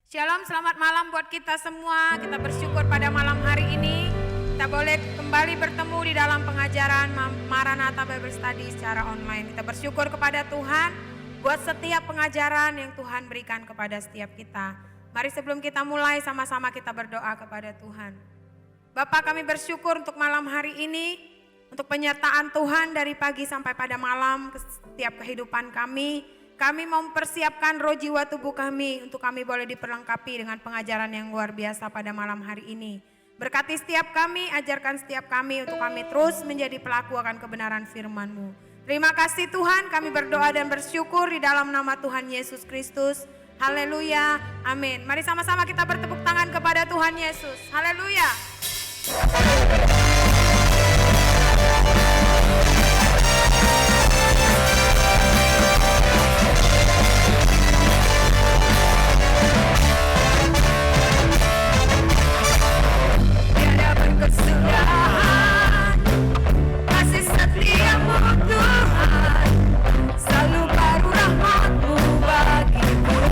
Shalom, selamat malam buat kita semua. Kita bersyukur pada malam hari ini kita boleh kembali bertemu di dalam pengajaran Maranatha Bible Study secara online. Kita bersyukur kepada Tuhan buat setiap pengajaran yang Tuhan berikan kepada setiap kita. Mari sebelum kita mulai sama-sama kita berdoa kepada Tuhan. Bapa, kami bersyukur untuk malam hari ini, untuk penyertaan Tuhan dari pagi sampai pada malam ke setiap kehidupan kami. Kami mau mempersiapkan roh jiwa tubuh kami untuk kami boleh diperlengkapi dengan pengajaran yang luar biasa pada malam hari ini. Berkati setiap kami, ajarkan setiap kami untuk kami terus menjadi pelaku akan kebenaran firman-Mu. Terima kasih Tuhan, kami berdoa dan bersyukur di dalam nama Tuhan Yesus Kristus. Haleluya, amin. Mari sama-sama kita bertepuk tangan kepada Tuhan Yesus. Haleluya. Kesudahan kasih setiamu Tuhan, selalu baru rahmat-Mu bagiku.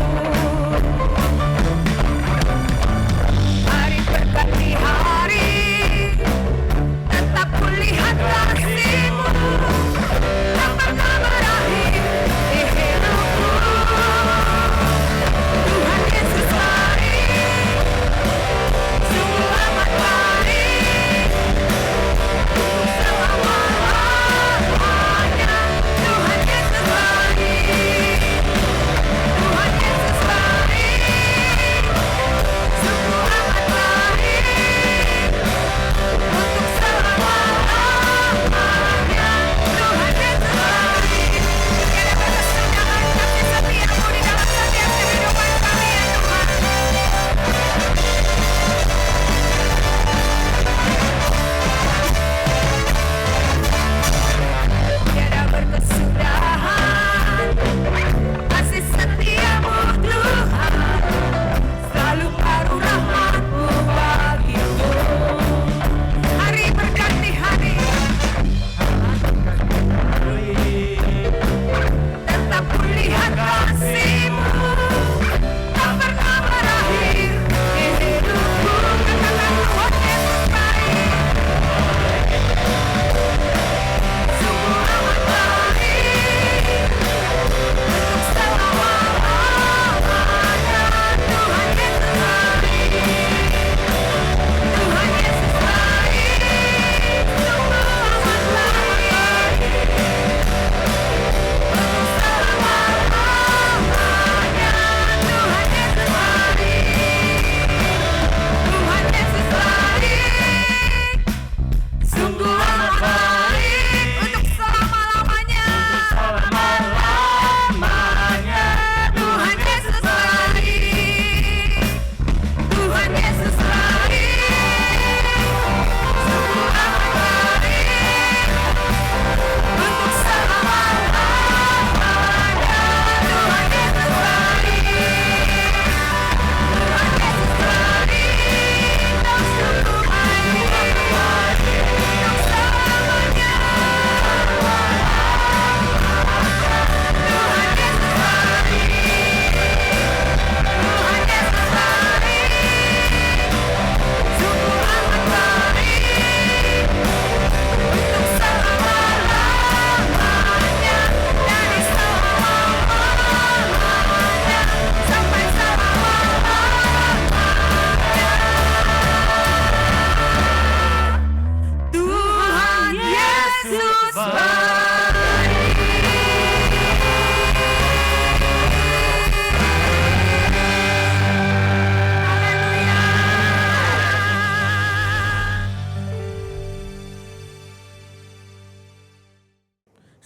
Hari berganti hari, tetap kulihat kasih-Mu, tak pernah berakhir di hidupku. Tuhan Yesus baik, sungguh amat baik.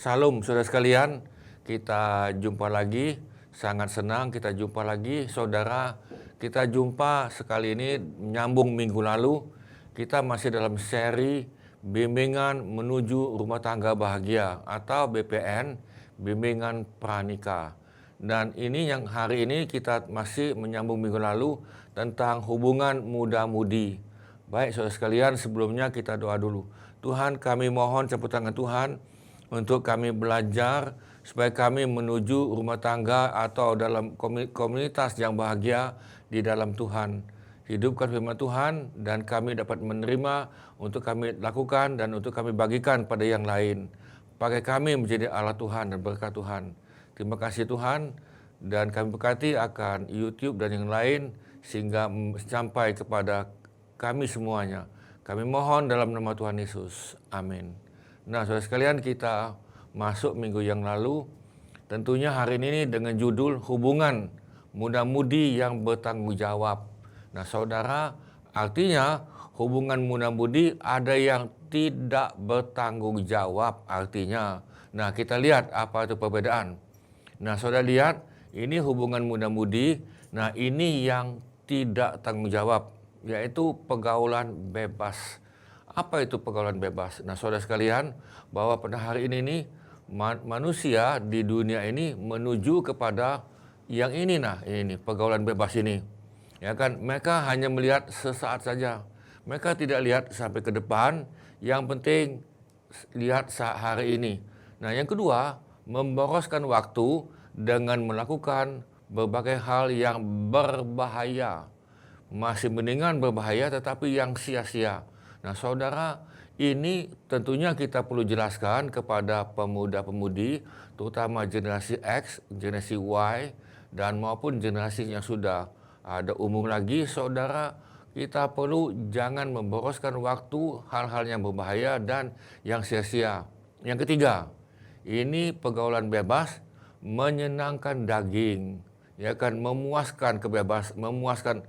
Salam saudara sekalian, kita jumpa lagi, sangat senang kita jumpa lagi saudara. Kita jumpa sekali ini menyambung minggu lalu, kita masih dalam seri Bimbingan Menuju Rumah Tangga Bahagia atau BPN, Bimbingan Pranikah. Dan ini yang hari ini kita masih menyambung minggu lalu tentang hubungan muda-mudi. Baik saudara sekalian, sebelumnya kita doa dulu. Tuhan, kami mohon campur tangan Tuhan untuk kami belajar supaya kami menuju rumah tangga atau dalam komunitas yang bahagia, di dalam Tuhan. Hidupkan firman Tuhan dan kami dapat menerima untuk kami lakukan dan untuk kami bagikan pada yang lain. Pakai kami menjadi Allah Tuhan dan berkat Tuhan. Terima kasih Tuhan, dan kami berkati akan YouTube dan yang lain sehingga sampai kepada kami semuanya. Kami mohon dalam nama Tuhan Yesus. Amin. Nah, saudara sekalian, kita masuk minggu yang lalu. Tentunya hari ini dengan judul hubungan muda-mudi yang bertanggung jawab. Nah, saudara, artinya hubungan muda-mudi ada yang tidak bertanggung jawab artinya. Nah, kita lihat apa itu perbedaan. Nah, saudara lihat, ini hubungan muda-mudi. Nah, ini yang tidak tanggung jawab, yaitu pergaulan bebas. Apa itu pergaulan bebas? Nah, saudara sekalian, bahwa pada hari ini nih, manusia di dunia ini menuju kepada yang ini, ini pergaulan bebas ini. Ya kan, mereka hanya melihat sesaat saja. Mereka tidak lihat sampai ke depan. Yang penting lihat hari ini. Nah, yang kedua, memboroskan waktu dengan melakukan berbagai hal yang berbahaya. Masih mendingan berbahaya tetapi yang sia-sia. Nah, saudara, ini tentunya kita perlu jelaskan kepada pemuda-pemudi, terutama generasi X, generasi Y, dan maupun generasi yang sudah ada umum lagi. Saudara, kita perlu jangan memboroskan waktu hal-hal yang berbahaya dan yang sia-sia. Yang ketiga, ini pergaulan bebas menyenangkan daging, ya kan, memuaskan memuaskan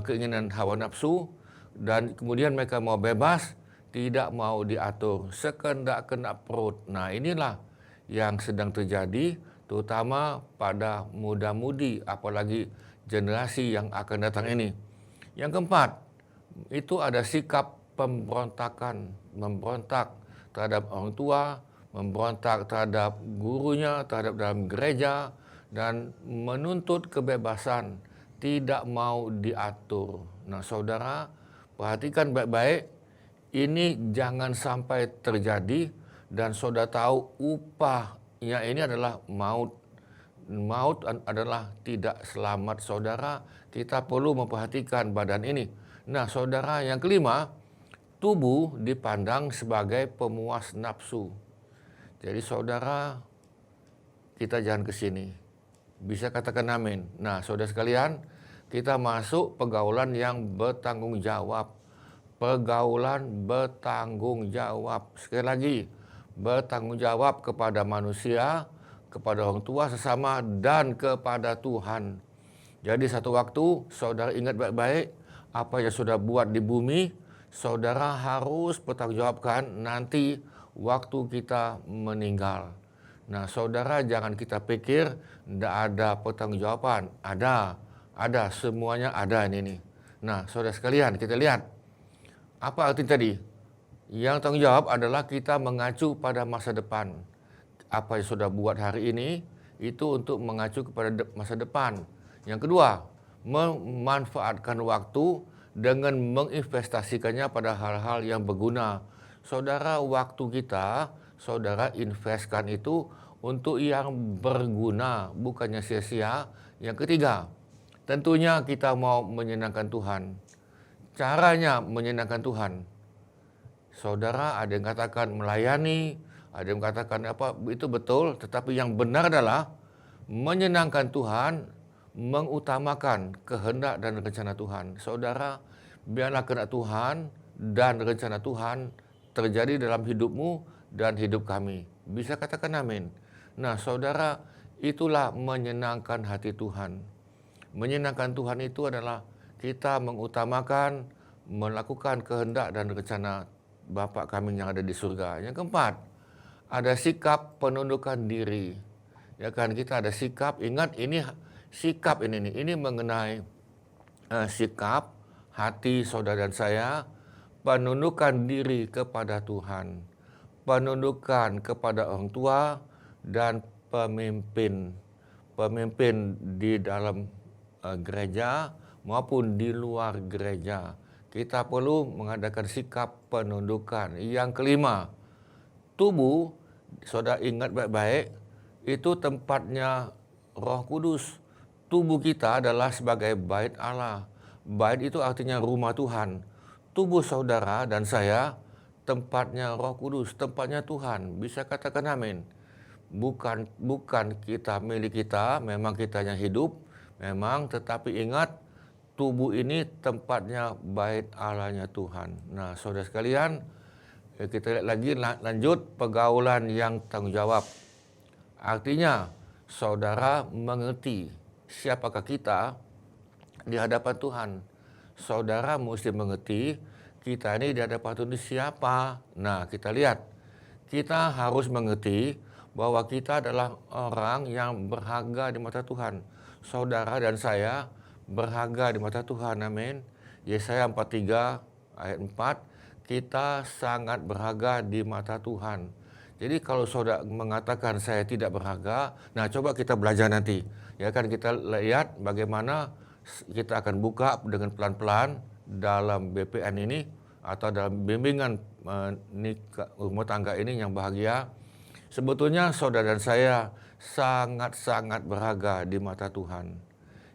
keinginan hawa nafsu, dan kemudian mereka mau bebas, tidak mau diatur, sekendak-kendak perut. Nah, inilah yang sedang terjadi, terutama pada muda-mudi, apalagi generasi yang akan datang ini. Yang keempat, itu ada sikap pemberontakan, memberontak terhadap orang tua, memberontak terhadap gurunya, terhadap dalam gereja, dan menuntut kebebasan, tidak mau diatur. Nah, saudara, perhatikan baik-baik, ini jangan sampai terjadi, dan saudara tahu upahnya ini adalah maut. Maut adalah tidak selamat, saudara. Kita perlu memperhatikan badan ini. Nah, saudara, yang kelima, tubuh dipandang sebagai pemuas nafsu. Jadi, saudara, kita jangan ke sini. Bisa katakan amin. Nah, saudara sekalian, kita masuk pergaulan yang bertanggung jawab. Pergaulan bertanggung jawab. Sekali lagi, bertanggung jawab kepada manusia, kepada orang tua sesama, dan kepada Tuhan. Jadi satu waktu, saudara ingat baik-baik, apa yang saudara buat di bumi, saudara harus bertanggungjawabkan nanti waktu kita meninggal. Nah, saudara, jangan kita pikir tidak ada pertanggungjawaban. Ada, semuanya ada ini. Nah, saudara sekalian, kita lihat. Apa arti tadi? Yang tanggung jawab adalah kita mengacu pada masa depan. Apa yang sudah buat hari ini, itu untuk mengacu kepada masa depan. Yang kedua, memanfaatkan waktu dengan menginvestasikannya pada hal-hal yang berguna. Saudara, waktu kita, saudara investkan itu untuk yang berguna, bukannya sia-sia. Yang ketiga, tentunya kita mau menyenangkan Tuhan. Caranya menyenangkan Tuhan. Saudara, ada yang katakan melayani, ada yang katakan apa, itu betul, tetapi yang benar adalah menyenangkan Tuhan, mengutamakan kehendak dan rencana Tuhan. Saudara, biarlah kehendak Tuhan dan rencana Tuhan terjadi dalam hidupmu dan hidup kami. Bisa katakan amin. Nah, saudara, itulah menyenangkan hati Tuhan. Menyenangkan Tuhan itu adalah kita mengutamakan, melakukan kehendak dan rencana Bapa kami yang ada di surga. Yang keempat, ada sikap penundukan diri. Ya kan, kita ada sikap, ingat ini sikap ini mengenai sikap hati saudara dan saya, penundukan diri kepada Tuhan, penundukan kepada orang tua dan pemimpin di dalam gereja maupun di luar gereja. Kita perlu mengadakan sikap penundukan. Yang kelima, tubuh, saudara ingat baik-baik, itu tempatnya Roh Kudus. tubuh kita adalah sebagai bait Allah. Bait itu artinya rumah Tuhan. Tubuh saudara dan saya tempatnya Roh Kudus, tempatnya Tuhan. Bisa katakan amin. Bukan kita milik kita, memang kitanya hidup, memang, tetapi ingat tubuh ini tempatnya bait Allahnya Tuhan. Nah, saudara sekalian, kita lihat lagi lanjut pergaulan yang tanggung jawab. Artinya saudara mengerti siapakah kita di hadapan Tuhan. Saudara mesti mengerti kita ini di hadapan Tuhan siapa. Nah, kita lihat, kita harus mengerti bahwa kita adalah orang yang berharga di mata Tuhan. Saudara dan saya berharga di mata Tuhan, amin. Yesaya 43 ayat 4, kita sangat berharga di mata Tuhan. Jadi kalau saudara mengatakan saya tidak berharga, nah coba kita belajar nanti. Ya kan, kita lihat bagaimana kita akan buka dengan pelan-pelan dalam BPN ini atau dalam bimbingan rumah tangga ini yang bahagia. Sebetulnya saudara dan saya sangat-sangat berharga di mata Tuhan.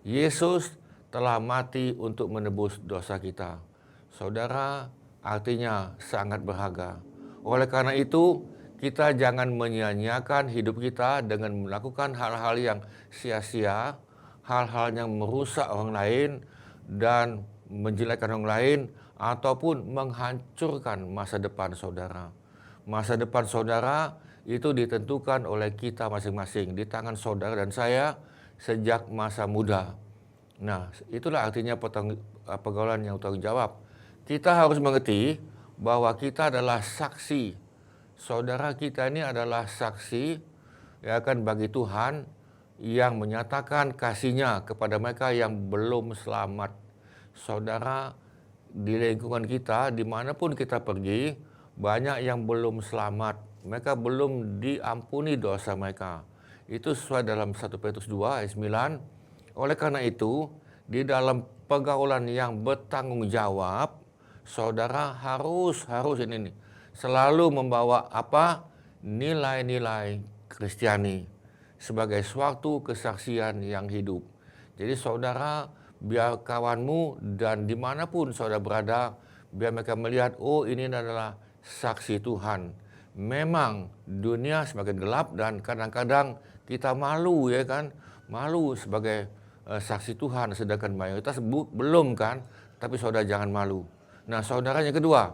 Yesus telah mati untuk menebus dosa kita. Saudara, artinya sangat berharga. Oleh karena itu, kita jangan menyia-nyiakan hidup kita dengan melakukan hal-hal yang sia-sia, hal-hal yang merusak orang lain dan menjelekkan orang lain, ataupun menghancurkan masa depan saudara. Masa depan saudara itu ditentukan oleh kita masing-masing, di tangan saudara dan saya sejak masa muda. Nah, itulah artinya pergaulan yang bertanggung jawab. Kita harus mengerti bahwa kita adalah saksi. Saudara kita ini adalah saksi, ya kan, bagi Tuhan yang menyatakan kasih-Nya kepada mereka yang belum selamat. Saudara, di lingkungan kita, dimanapun kita pergi, banyak yang belum selamat. Mereka belum diampuni dosa mereka. Itu sesuai dalam 1 Petrus 2 ayat 9. Oleh karena itu, di dalam pergaulan yang bertanggung jawab, saudara harus ini nih, selalu membawa apa? Nilai-nilai Kristiani sebagai suatu kesaksian yang hidup. Jadi saudara, biar kawanmu dan dimanapun saudara berada, biar mereka melihat, oh ini adalah saksi Tuhan. Memang dunia semakin gelap dan kadang-kadang kita malu, ya kan, malu sebagai saksi Tuhan, sedangkan mayoritas belum kan, tapi saudara jangan malu. Nah, saudara yang kedua,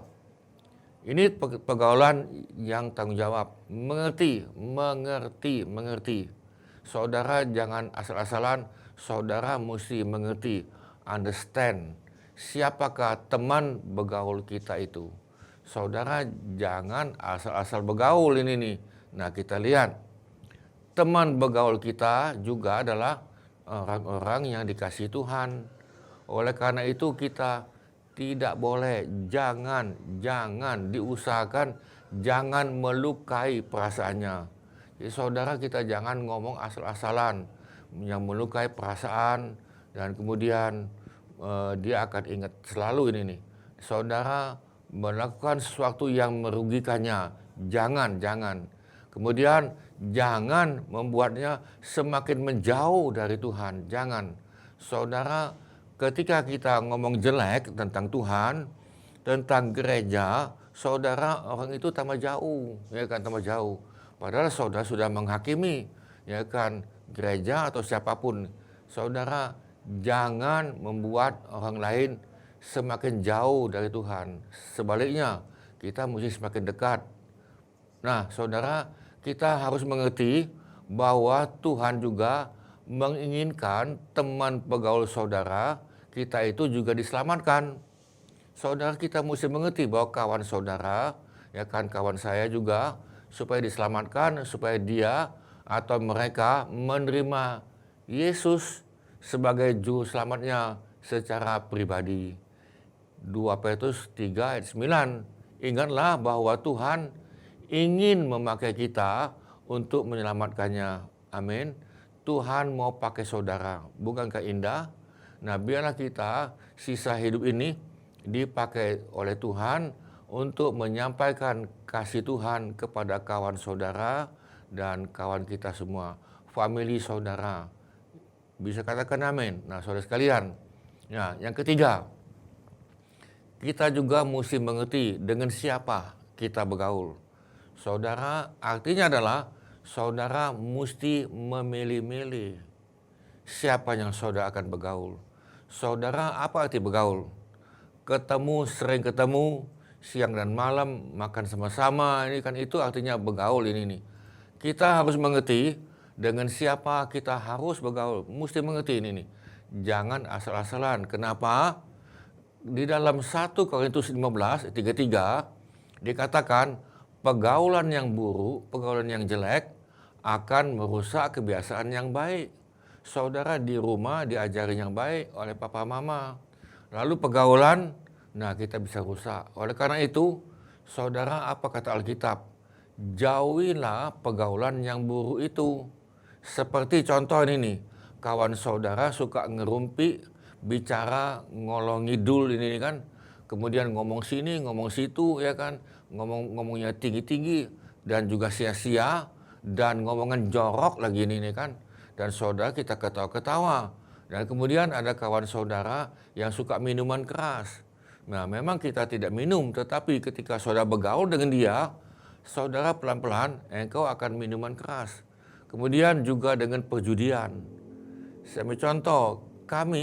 ini pergaulan yang tanggung jawab, mengerti. Saudara jangan asal-asalan, saudara mesti mengerti, understand, siapakah teman bergaul kita itu. Saudara jangan asal-asal bergaul ini nih. Nah, kita lihat, teman bergaul kita juga adalah orang-orang yang dikasihi Tuhan. Oleh karena itu kita tidak boleh, jangan diusahakan, jangan melukai perasaannya. Jadi saudara, kita jangan ngomong asal-asalan yang melukai perasaan dan kemudian dia akan ingat selalu ini nih. Saudara melakukan sesuatu yang merugikannya, jangan. Kemudian jangan membuatnya semakin menjauh dari Tuhan, jangan. Saudara, ketika kita ngomong jelek tentang Tuhan, tentang gereja, saudara, orang itu tambah jauh, ya kan, tambah jauh. Padahal saudara sudah menghakimi, ya kan, gereja atau siapapun. Saudara, jangan membuat orang lain semakin jauh dari Tuhan. Sebaliknya, kita mesti semakin dekat. Nah, saudara, kita harus mengerti bahwa Tuhan juga menginginkan teman pergaul saudara kita itu juga diselamatkan. Saudara, kita mesti mengerti bahwa kawan saudara, ya kan, kawan saya juga, supaya diselamatkan, supaya dia atau mereka menerima Yesus sebagai juru selamatnya secara pribadi. 2 Petrus 3 ayat 9. Ingatlah bahwa Tuhan ingin memakai kita untuk menyelamatkannya. Amin. Tuhan mau pakai saudara. Bukankah indah? Nah, biarlah kita sisa hidup ini dipakai oleh Tuhan untuk menyampaikan kasih Tuhan kepada kawan saudara dan kawan kita semua, famili saudara. Bisa katakan amin. Nah, saudara sekalian. Nah, yang ketiga, kita juga mesti mengerti dengan siapa kita bergaul. Saudara, artinya adalah saudara mesti memilih-milih siapa yang saudara akan bergaul. Saudara, apa arti bergaul? Sering ketemu, siang dan malam, makan sama-sama, ini kan itu artinya bergaul ini nih. Kita harus mengerti dengan siapa kita harus bergaul. Mesti mengerti ini nih. Jangan asal-asalan. Kenapa? Di dalam 1 Korintus 15:33 dikatakan pergaulan yang buruk, pergaulan yang jelek akan merusak kebiasaan yang baik. Saudara di rumah diajari yang baik oleh papa mama. Lalu pergaulan, nah kita bisa rusak. Oleh karena itu, saudara, apa kata Alkitab? Jauhilah pergaulan yang buruk itu. Seperti contoh ini nih, kawan saudara suka ngerumpi, bicara ngolong ngidul ini kan, kemudian ngomong sini, ngomong situ ya kan, ngomongnya tinggi-tinggi dan juga sia-sia dan ngomongan jorok lagi ini kan. Dan saudara kita ketawa-ketawa. Dan kemudian ada kawan saudara yang suka minuman keras. Nah, memang kita tidak minum, tetapi ketika saudara bergaul dengan dia, saudara pelan-pelan engkau akan minuman keras. Kemudian juga dengan perjudian. Saya ambil contoh,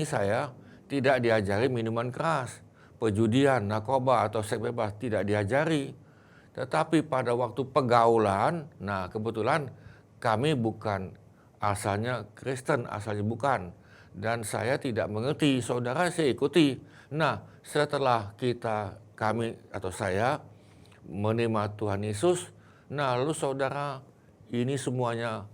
saya tidak diajari minuman keras, perjudian, narkoba atau seks bebas tidak diajari. Tetapi pada waktu pergaulan, nah kebetulan kami bukan asalnya Kristen, asalnya bukan. Dan saya tidak mengerti, saudara saya ikuti. Nah, setelah saya menerima Tuhan Yesus, nah lalu saudara ini semuanya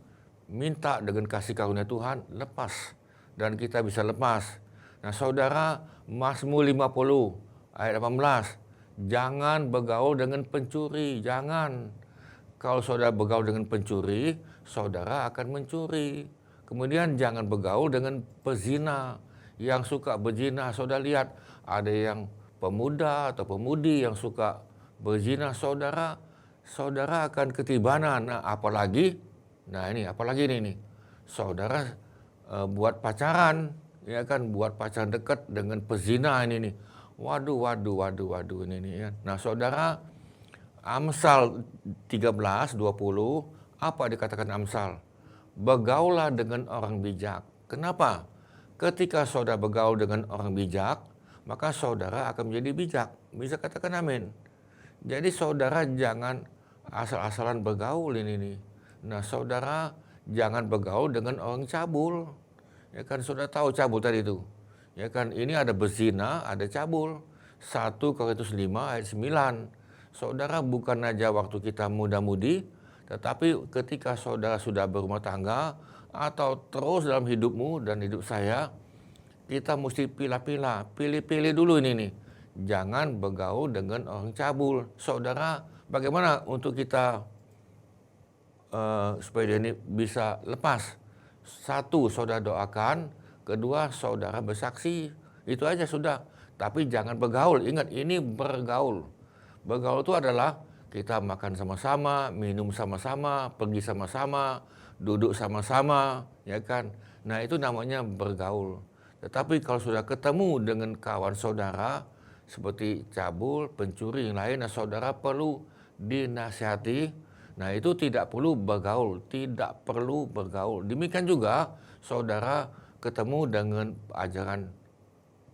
minta dengan kasih karunia Tuhan, lepas. Dan kita bisa lepas. Nah saudara, Mazmur 50 ayat 18, jangan bergaul dengan pencuri, jangan. Kalau saudara bergaul dengan pencuri, saudara akan mencuri. Kemudian jangan bergaul dengan pezina, yang suka berzina. Saudara lihat, ada yang pemuda atau pemudi yang suka berzina, saudara akan ketibanan. Nah, apalagi ini, saudara buat pacaran, ya kan, buat pacaran dekat dengan pezina ini nih. Waduh ini nih ya. Nah, saudara, Amsal 13:20, apa dikatakan Amsal? Bergaulah dengan orang bijak. Kenapa? Ketika saudara bergaul dengan orang bijak, maka saudara akan menjadi bijak. Bisa katakan amin. Jadi saudara jangan asal-asalan bergaul ini nih. Nah, saudara jangan bergaul dengan orang cabul. Ya kan, saudara tahu cabul tadi itu. Ya kan, ini ada berzina, ada cabul. 1 Korintus 5 ayat 9. Saudara bukan aja waktu kita muda-mudi, tetapi ketika saudara sudah berumah tangga atau terus dalam hidupmu dan hidup saya, kita mesti pilih-pilih dulu ini nih. Jangan bergaul dengan orang cabul. Saudara, bagaimana untuk kita supaya dia ini bisa lepas? 1, saudara doakan. 2, saudara bersaksi. Itu aja sudah. Tapi jangan bergaul. Ingat, ini bergaul. Bergaul itu adalah kita makan sama-sama, minum sama-sama, pergi sama-sama, duduk sama-sama, ya kan. Nah, itu namanya bergaul. Tetapi kalau sudah ketemu dengan kawan saudara seperti cabul, pencuri yang lain, nah saudara perlu dinasihati. Nah, itu tidak perlu bergaul. Demikian juga saudara ketemu dengan ajaran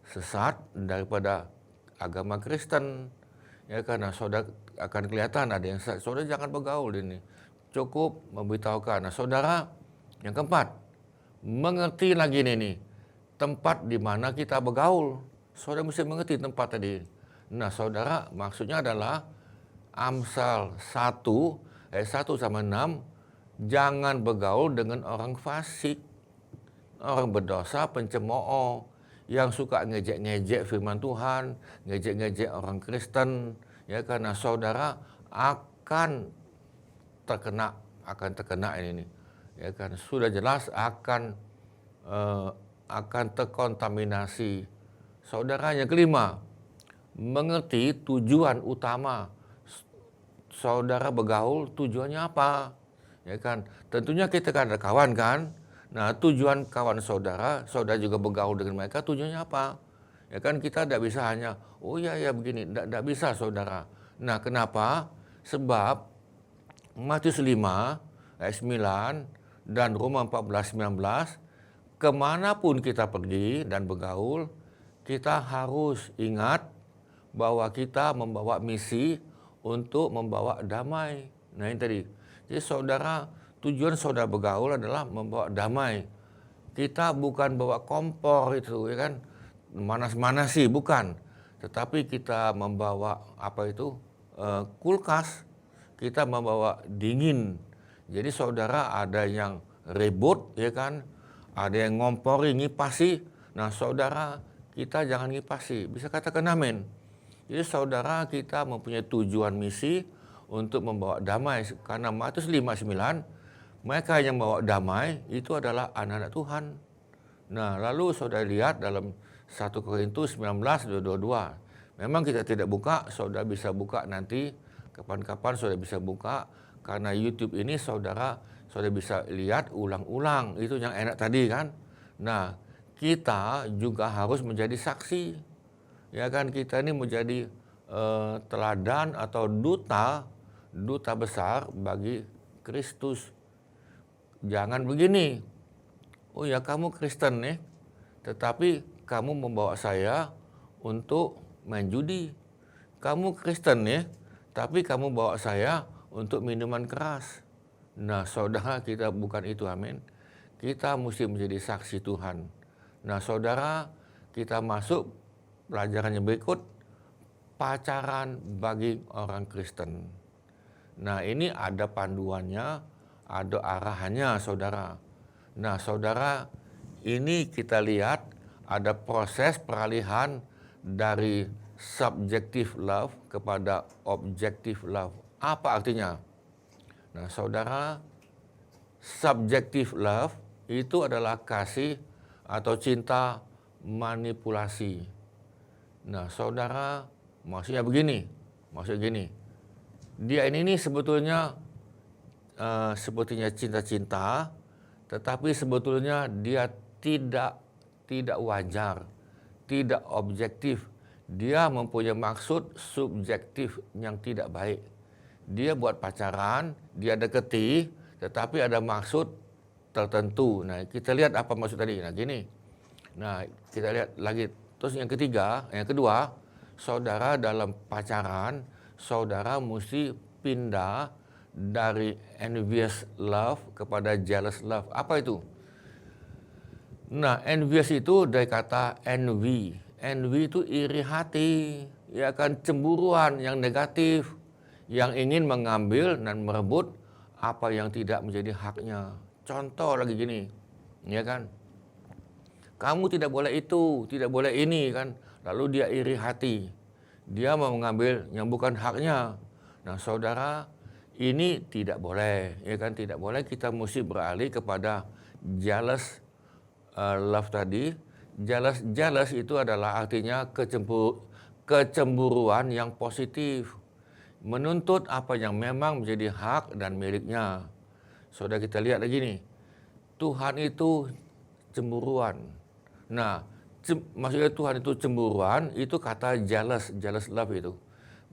sesat daripada agama Kristen. Ya, karena saudara akan kelihatan ada yang sesat. Saudara jangan bergaul ini. Cukup memberitahukan. Nah, saudara, yang keempat, mengerti lagi ini tempat di mana kita bergaul. Saudara mesti mengerti tempat tadi. Nah, saudara, maksudnya adalah Amsal 1 ayat 1-6, jangan bergaul dengan orang fasik, orang berdosa, pencemooh, yang suka ngejek-ngejek firman Tuhan, ngejek-ngejek orang Kristen, ya, karena saudara akan terkena ini, ya kan, sudah jelas akan terkontaminasi. Saudara, yang kelima, mengerti tujuan utama saudara bergaul, tujuannya apa, ya kan? Tentunya kita kan ada kawan kan. Nah, tujuan kawan saudara, saudara juga bergaul dengan mereka, tujuannya apa? Ya kan kita tidak bisa hanya, oh ya ya begini, tidak bisa saudara. Nah, kenapa? Sebab Matius 5 ayat 9 dan Roma 14:19, kemanapun kita pergi dan bergaul, kita harus ingat bahwa kita membawa misi untuk membawa damai. Nah ini tadi. Jadi saudara, tujuan saudara bergaul adalah membawa damai. Kita bukan bawa kompor itu, ya kan? Manas-manas sih, bukan. Tetapi kita membawa apa itu? Kulkas. Kita membawa dingin. Jadi saudara ada yang ribut, ya kan? Ada yang ngompori, ngipasi. Nah saudara, kita jangan ngipasi. Bisa katakan amin. Jadi saudara, kita mempunyai tujuan misi untuk membawa damai. Karena Matius 5:9, mereka yang membawa damai itu adalah anak-anak Tuhan. Nah, lalu saudara lihat dalam 1 Korintus 19:22. Memang kita tidak buka, saudara bisa buka nanti. Kapan-kapan saudara bisa buka. Karena YouTube ini saudara bisa lihat ulang-ulang. Itu yang enak tadi kan. Nah, kita juga harus menjadi saksi. Ya kan, kita ini menjadi teladan atau duta besar bagi Kristus. Jangan begini, oh ya kamu Kristen nih, tetapi kamu membawa saya untuk main judi. Kamu Kristen nih, tapi kamu bawa saya untuk minuman keras. Nah saudara, kita bukan itu, amin. Kita mesti menjadi saksi Tuhan. Nah saudara, kita masuk pelajarannya berikut, pacaran bagi orang Kristen. Nah ini ada panduannya, ada arahannya saudara. Nah saudara, ini kita lihat ada proses peralihan dari subjective love kepada objective love. Apa artinya? Nah saudara, subjective love itu adalah kasih atau cinta manipulasi. Nah saudara, maksudnya begini, dia ini sebetulnya sepertinya cinta-cinta, tetapi sebetulnya dia tidak wajar, tidak objektif. Dia mempunyai maksud subjektif yang tidak baik. Dia buat pacaran, dia deketi, tetapi ada maksud tertentu. Nah kita lihat apa maksud tadi. Nah gini, nah kita lihat lagi. Terus yang kedua, saudara dalam pacaran, saudara mesti pindah dari envious love kepada jealous love. Apa itu? Nah, envious itu dari kata envy. Envy itu iri hati, ya kan, cemburuan yang negatif, yang ingin mengambil dan merebut apa yang tidak menjadi haknya. Contoh lagi gini, ya kan? Kamu tidak boleh itu, tidak boleh ini kan. Lalu dia iri hati. Dia mau mengambil yang bukan haknya. Nah saudara, ini tidak boleh. Ya kan, tidak boleh. Kita mesti beralih kepada jealous love tadi. Jealous itu adalah artinya kecemburuan yang positif. Menuntut apa yang memang menjadi hak dan miliknya. Saudara, kita lihat lagi nih. Tuhan itu cemburuan. Nah, maksudnya Tuhan itu cemburuan, itu kata jealous love itu.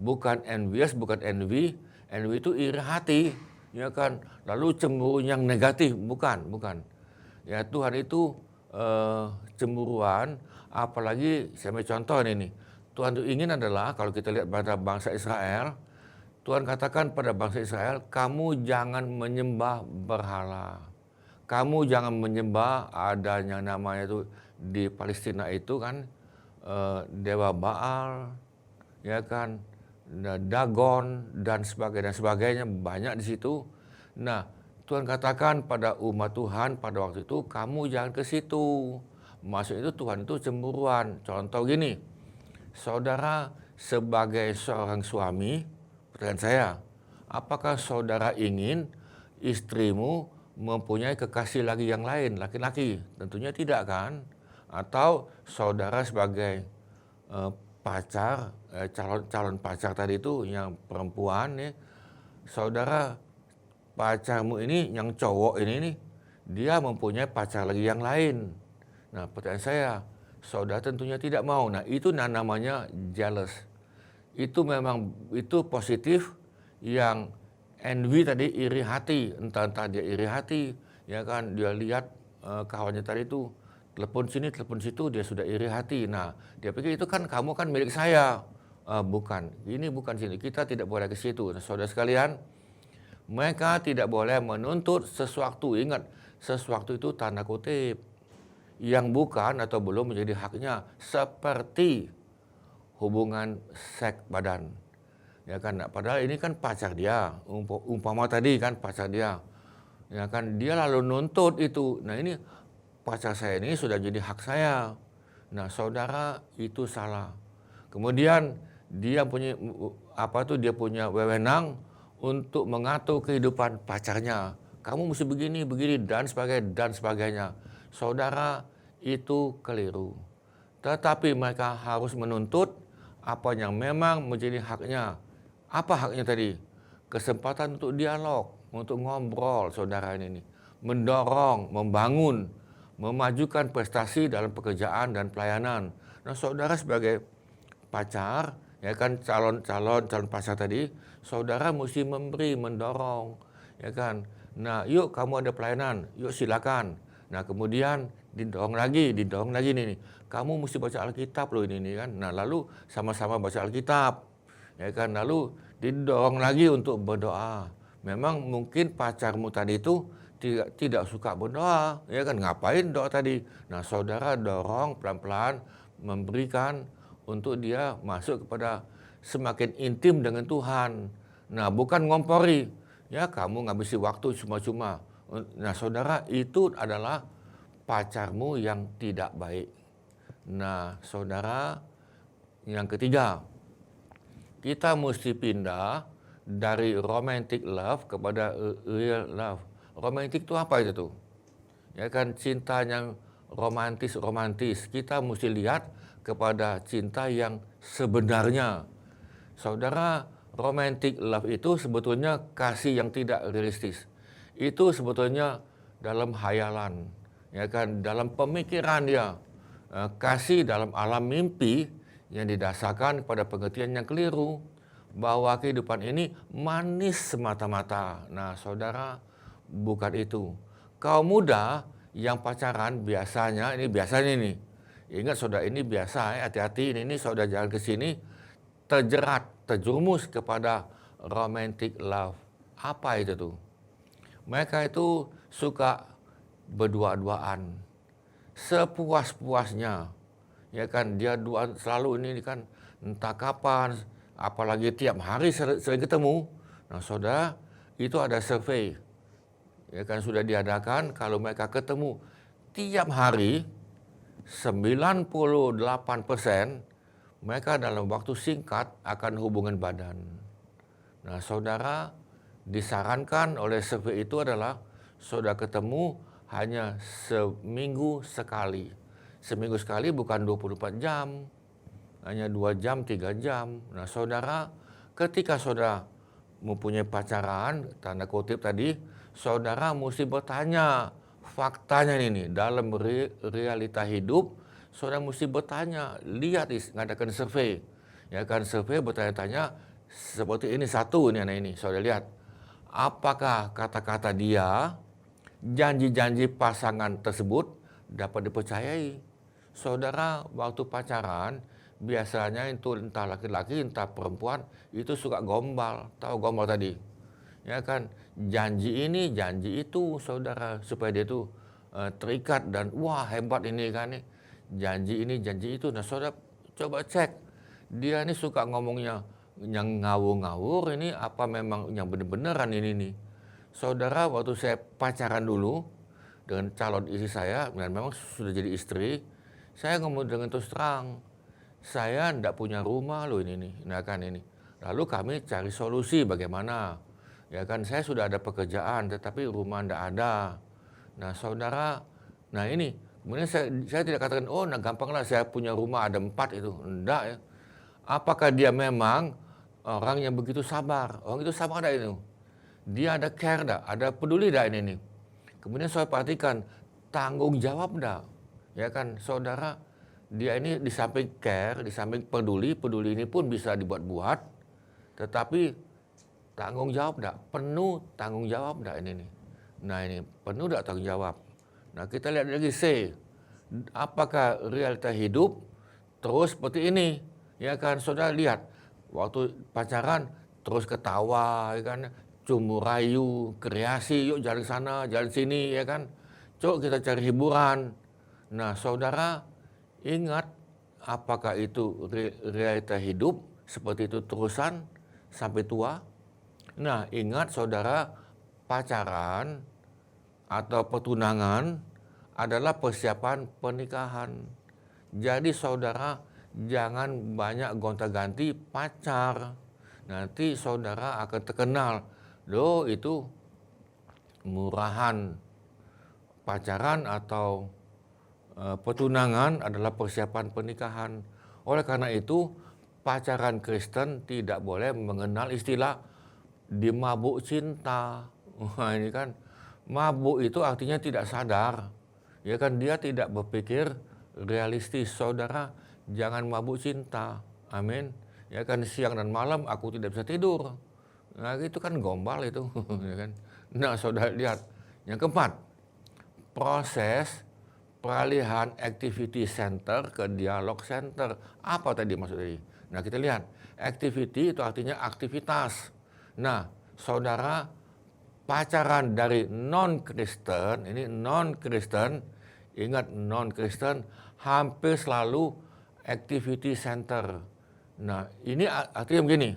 Bukan envious, bukan envy. Envy itu iri hati, ya kan. Lalu cemburu yang negatif, bukan. Ya Tuhan itu cemburuan, apalagi saya ambil contoh ini. Tuhan itu ingin adalah, kalau kita lihat pada bangsa Israel, Tuhan katakan pada bangsa Israel, kamu jangan menyembah berhala. Kamu jangan menyembah adanya namanya itu di Palestina itu kan dewa Baal, ya kan, Dagon dan sebagainya banyak di situ. Nah, Tuhan katakan pada umat Tuhan pada waktu itu, kamu jangan ke situ. Maksud itu Tuhan itu cemburuan. Contoh gini, saudara sebagai seorang suami, pertanyaan saya, apakah saudara ingin istrimu mempunyai kekasih lagi yang lain, laki-laki? Tentunya tidak kan? Atau saudara sebagai pacar, calon pacar tadi itu yang perempuan ya, saudara pacarmu ini yang cowok ini nih, dia mempunyai pacar lagi yang lain. Nah, pertanyaan saya, saudara tentunya tidak mau. Nah, itu namanya jealous. Itu memang itu positif, yang envy tadi iri hati, entah dia iri hati, ya kan, dia lihat kawannya tadi itu telepon sini, telepon situ, dia sudah iri hati. Nah, dia pikir itu kan kamu kan milik saya. Bukan, ini bukan sini. Kita tidak boleh ke situ. Nah, saudara sekalian, mereka tidak boleh menuntut sesuatu. Ingat, sesuatu itu tanda kutip yang bukan atau belum menjadi haknya, seperti hubungan seks badan. Ya kan, padahal ini kan pacar dia, umpama tadi kan pacar dia. Ya kan, dia lalu nuntut itu. Nah, ini pacar saya ini sudah jadi hak saya. Nah, saudara, itu salah. Kemudian dia punya dia punya wewenang untuk mengatur kehidupan pacarnya. Kamu mesti begini, begini dan sebagainya. Saudara, itu keliru. Tetapi mereka harus menuntut apa yang memang menjadi haknya. Apa haknya tadi? Kesempatan untuk dialog, untuk ngobrol, saudara ini. Mendorong, membangun, memajukan prestasi dalam pekerjaan dan pelayanan. Nah, saudara sebagai pacar, ya kan, calon pacar tadi, saudara mesti memberi, mendorong, ya kan. Nah, yuk kamu ada pelayanan, yuk silakan. Nah, kemudian didorong lagi nih. Kamu mesti baca Alkitab loh ini kan. Nah, lalu sama-sama baca Alkitab. Ya kan, lalu didorong lagi untuk berdoa. Memang mungkin pacarmu tadi itu tidak suka berdoa, ya kan, ngapain doa tadi. Nah, saudara dorong pelan-pelan, memberikan untuk dia masuk kepada semakin intim dengan Tuhan. Nah, bukan ngompori, ya kamu ngabisi waktu cuma-cuma. Nah, saudara, itu adalah pacarmu yang tidak baik. Nah, saudara, yang ketiga, kita mesti pindah dari romantic love kepada real love. Romantic itu apa itu? Ya kan, cinta yang romantis. Kita mesti lihat kepada cinta yang sebenarnya. Saudara, romantic love itu sebetulnya kasih yang tidak realistis. Itu sebetulnya dalam hayalan, ya kan, dalam pemikiran dia. Kasih dalam alam mimpi yang didasarkan pada pengertian yang keliru bahwa kehidupan ini manis semata-mata. Nah, saudara, bukan itu. Kaum muda yang pacaran biasanya nih. Ingat saudara, ini biasa, hati-hati, ini saudara jangan ke sini terjerumus kepada romantic love. Apa itu tuh? Mereka itu suka berdua-duaan, sepuas-puasnya, ya kan, dia selalu ini kan, entah kapan, apalagi tiap hari sering ketemu. Nah, saudara, itu ada survei, ya kan, sudah diadakan. Kalau mereka ketemu tiap hari, 98% mereka dalam waktu singkat akan hubungan badan. Nah, saudara, disarankan oleh survei itu adalah saudara ketemu hanya seminggu sekali. Seminggu sekali bukan 24 jam, hanya 2 jam, 3 jam. Nah, saudara, ketika saudara mempunyai pacaran, tanda kutip tadi, saudara mesti bertanya faktanya ini. Dalam realita hidup, saudara mesti bertanya, lihat ngadakan survei. Ya kan, survei bertanya-tanya seperti ini, satu ini, saudara lihat. Apakah kata-kata dia, janji-janji pasangan tersebut dapat dipercayai? Saudara, waktu pacaran, biasanya itu entah laki-laki, entah perempuan, itu suka gombal. Tahu gombal tadi? Ya kan, janji ini, janji itu, saudara, supaya dia itu terikat dan wah hebat ini kan nih. Janji ini, janji itu. Nah, saudara coba cek. Dia ini suka ngomongnya yang ngawur-ngawur, ini apa memang yang bener-beneran ini nih. Saudara, waktu saya pacaran dulu dengan calon istri saya, dan memang sudah jadi istri, saya ngomong dengan terus terang, saya tidak punya rumah loh ini nih. Nah kan ini. Lalu kami cari solusi bagaimana. Ya kan, saya sudah ada pekerjaan tetapi rumah tidak ada. Nah, saudara, nah ini, kemudian saya tidak katakan, oh nah gampanglah saya punya rumah ada 4 itu. Enggak ya. Apakah dia memang orang yang begitu sabar? Orang itu sabar ada itu. Dia ada care dah, ada peduli dah ini nih. Kemudian saya perhatikan tanggung jawab enggak. Ya kan, saudara, dia ini di samping care, di samping peduli ini pun bisa dibuat-buat, tetapi tanggung jawab enggak? Penuh tanggung jawab enggak ini nih? Nah ini, penuh enggak tanggung jawab? Nah kita lihat lagi C. Apakah realita hidup terus seperti ini? Ya kan, saudara lihat, waktu pacaran terus ketawa, ya kan, cumbu rayu, kreasi, yuk jalan sana, jalan sini, ya kan. Coba kita cari hiburan. Nah saudara, ingat apakah itu realita hidup seperti itu terusan sampai tua? Nah ingat saudara, pacaran atau pertunangan adalah persiapan pernikahan. Jadi saudara, jangan banyak gonta-ganti pacar. Nanti saudara akan terkenal, loh itu murahan. Pacaran atau pertunangan adalah persiapan pernikahan. Oleh karena itu, pacaran Kristen tidak boleh mengenal istilah dimabuk cinta. Wah, ini kan mabuk itu artinya tidak sadar. Ya kan, dia tidak berpikir realistis. Saudara, jangan mabuk cinta. Amin. Ya kan, siang dan malam aku tidak bisa tidur. Nah, itu kan gombal itu, ya kan. Nah, saudara lihat. Yang keempat, proses peralihan activity center ke dialog center. Apa tadi maksudnya? Nah, kita lihat. Activity itu artinya aktivitas. Nah, saudara, pacaran dari non-Kristen, ini non-Kristen, ingat non-Kristen hampir selalu activity center. Nah, ini artinya begini,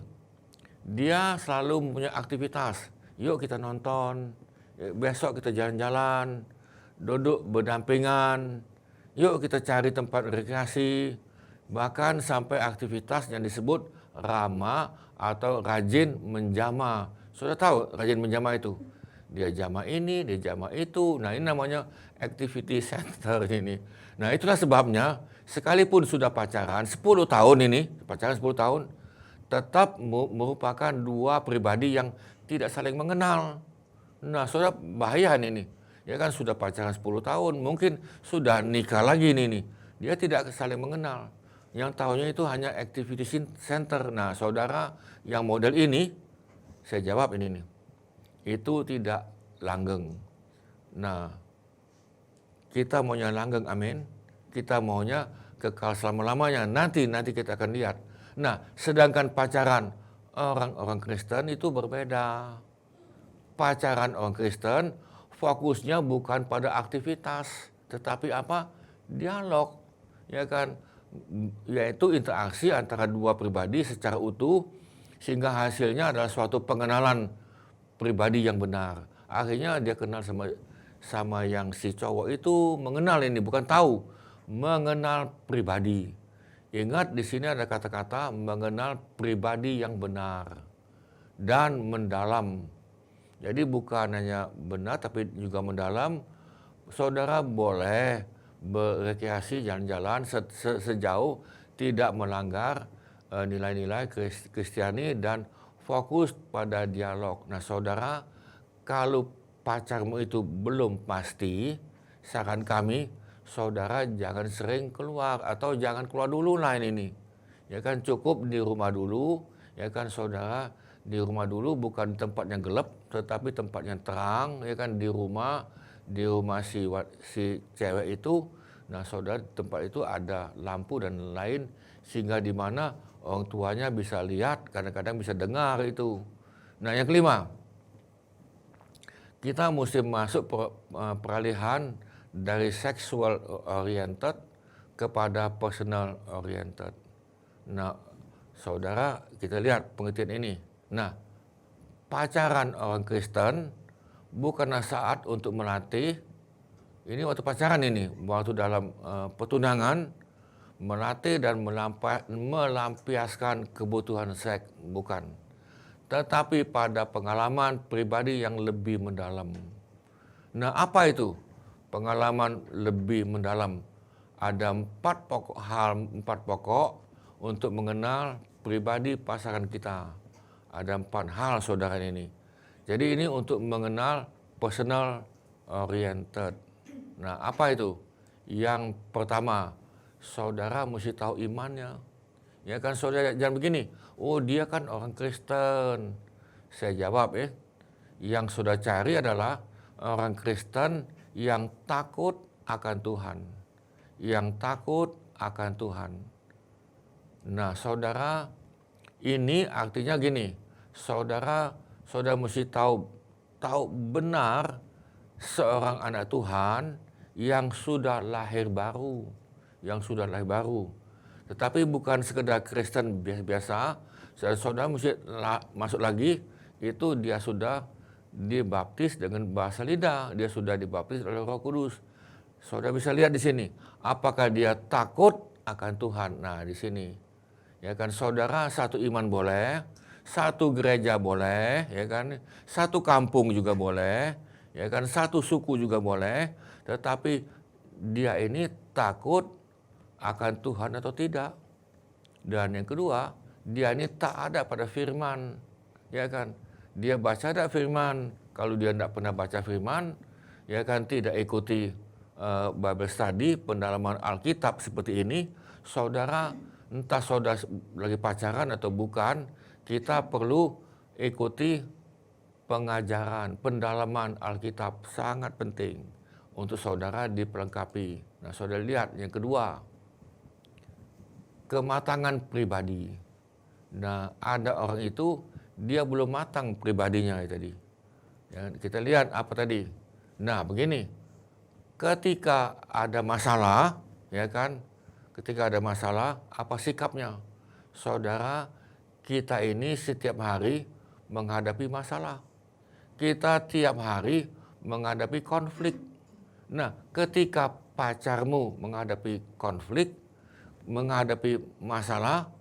dia selalu mempunyai aktivitas. Yuk kita nonton, besok kita jalan-jalan, duduk berdampingan, yuk kita cari tempat rekreasi, bahkan sampai aktivitas yang disebut rama atau rajin menjama. Sudah tahu rajin menjama itu? Dia jama ini, dia jama itu. Nah ini namanya activity center ini. Nah itulah sebabnya sekalipun sudah pacaran 10 tahun ini, pacaran 10 tahun, tetap merupakan dua pribadi yang tidak saling mengenal. Nah saudara, bahaya ini. Ya kan sudah pacaran 10 tahun, mungkin sudah nikah lagi ini nih. Dia tidak saling mengenal. Yang tahunya itu hanya activity center. Nah saudara, yang model ini, saya jawab ini nih, itu tidak langgeng. Nah, kita maunya langgeng, amin. Kita maunya kekal selama-lamanya. Nanti kita akan lihat. Nah, sedangkan pacaran orang Kristen itu berbeda. Pacaran orang Kristen fokusnya bukan pada aktivitas, tetapi apa? Dialog, ya kan? Yaitu interaksi antara dua pribadi secara utuh, sehingga hasilnya adalah suatu pengenalan pribadi yang benar. Akhirnya dia kenal sama yang si cowok itu, mengenal ini, bukan tahu, mengenal pribadi. Ingat di sini ada kata-kata mengenal pribadi yang benar dan mendalam. Jadi bukan hanya benar tapi juga mendalam. Saudara boleh berrekreasi jalan-jalan sejauh tidak melanggar nilai-nilai Kristiani dan fokus pada dialog. Nah saudara, kalau pacarmu itu belum pasti, saran kami, saudara jangan sering keluar atau jangan keluar dulu lah ini. Ya kan, cukup di rumah dulu, ya kan saudara, di rumah dulu, bukan tempat yang gelap tetapi tempat yang terang, ya kan, di rumah si cewek itu. Nah saudara, tempat itu ada lampu dan lain sehingga di mana orang tuanya bisa lihat, kadang-kadang bisa dengar itu. Nah yang kelima, kita mesti masuk peralihan dari sexual oriented kepada personal oriented. Nah saudara, kita lihat pengertian ini. Nah, pacaran orang Kristen bukanlah saat untuk melatih. Ini waktu pacaran ini, waktu dalam pertunangan, melatih dan melampiaskan kebutuhan seks, bukan. Tetapi pada pengalaman pribadi yang lebih mendalam. Nah, apa itu pengalaman lebih mendalam? Ada 4 pokok untuk mengenal pribadi pasangan kita. Ada 4 hal saudara ini. Jadi ini untuk mengenal personal oriented. Nah, apa itu? Yang pertama, saudara mesti tahu imannya. Ya kan, saudara jangan begini, oh dia kan orang Kristen. Saya jawab yang saudara cari adalah orang Kristen yang takut akan Tuhan. Yang takut akan Tuhan. Nah, saudara, ini artinya gini, saudara mesti tahu benar seorang anak Tuhan yang sudah lahir baru, Tetapi bukan sekedar Kristen biasa. Saudara mesti masuk lagi, itu dia sudah dibaptis dengan bahasa lidah, dia sudah dibaptis oleh Roh Kudus. Saudara bisa lihat di sini, apakah dia takut akan Tuhan. Nah, di sini, ya kan, saudara, satu iman boleh, satu gereja boleh, ya kan, satu kampung juga boleh, ya kan, satu suku juga boleh, tetapi dia ini takut akan Tuhan atau tidak. Dan yang kedua, dia ini tak ada pada firman, ya kan, dia baca ada firman. Kalau dia tidak pernah baca firman, ya kan, tidak ikuti Bible study, pendalaman Alkitab seperti ini, saudara, entah saudara lagi pacaran atau bukan, kita perlu ikuti pengajaran, pendalaman Alkitab, sangat penting untuk saudara diperlengkapi. Nah, saudara lihat yang kedua, kematangan pribadi. Nah, ada orang itu dia belum matang pribadinya tadi. Ya, kita lihat apa tadi. Nah, begini, ketika ada masalah, ya kan, ketika ada masalah, apa sikapnya? Saudara, kita ini setiap hari menghadapi masalah. Kita tiap hari menghadapi konflik. Nah, ketika pacarmu menghadapi konflik, menghadapi masalah,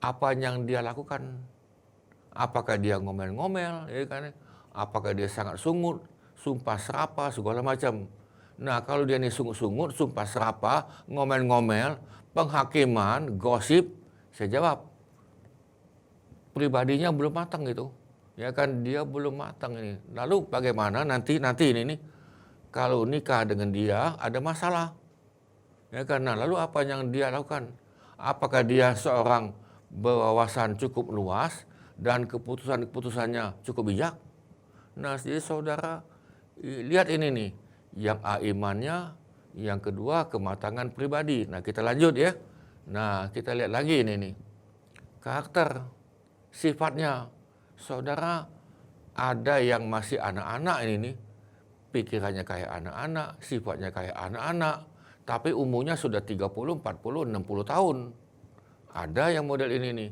apa yang dia lakukan? Apakah dia ngomel-ngomel, ya kan? Apakah dia sangat sungut, sumpah serapah, segala macam? Nah, kalau dia ini sungut-sungut, sumpah serapah, ngomel-ngomel, penghakiman, gosip, saya jawab, pribadinya belum matang gitu. Ya kan, dia belum matang ini. Lalu bagaimana nanti ini nih, kalau nikah dengan dia ada masalah. Ya kan, nah, lalu apa yang dia lakukan? Apakah dia seorang berwawasan cukup luas dan keputusannya cukup bijak? Nah, jadi saudara, lihat ini nih, yang A imannya, yang kedua kematangan pribadi. Nah, kita lanjut ya. Nah, kita lihat lagi ini nih, karakter, sifatnya. Saudara, ada yang masih anak-anak ini nih, pikirannya kayak anak-anak, sifatnya kayak anak-anak, tapi umurnya sudah 30, 40, 60 tahun. Ada yang model ini nih.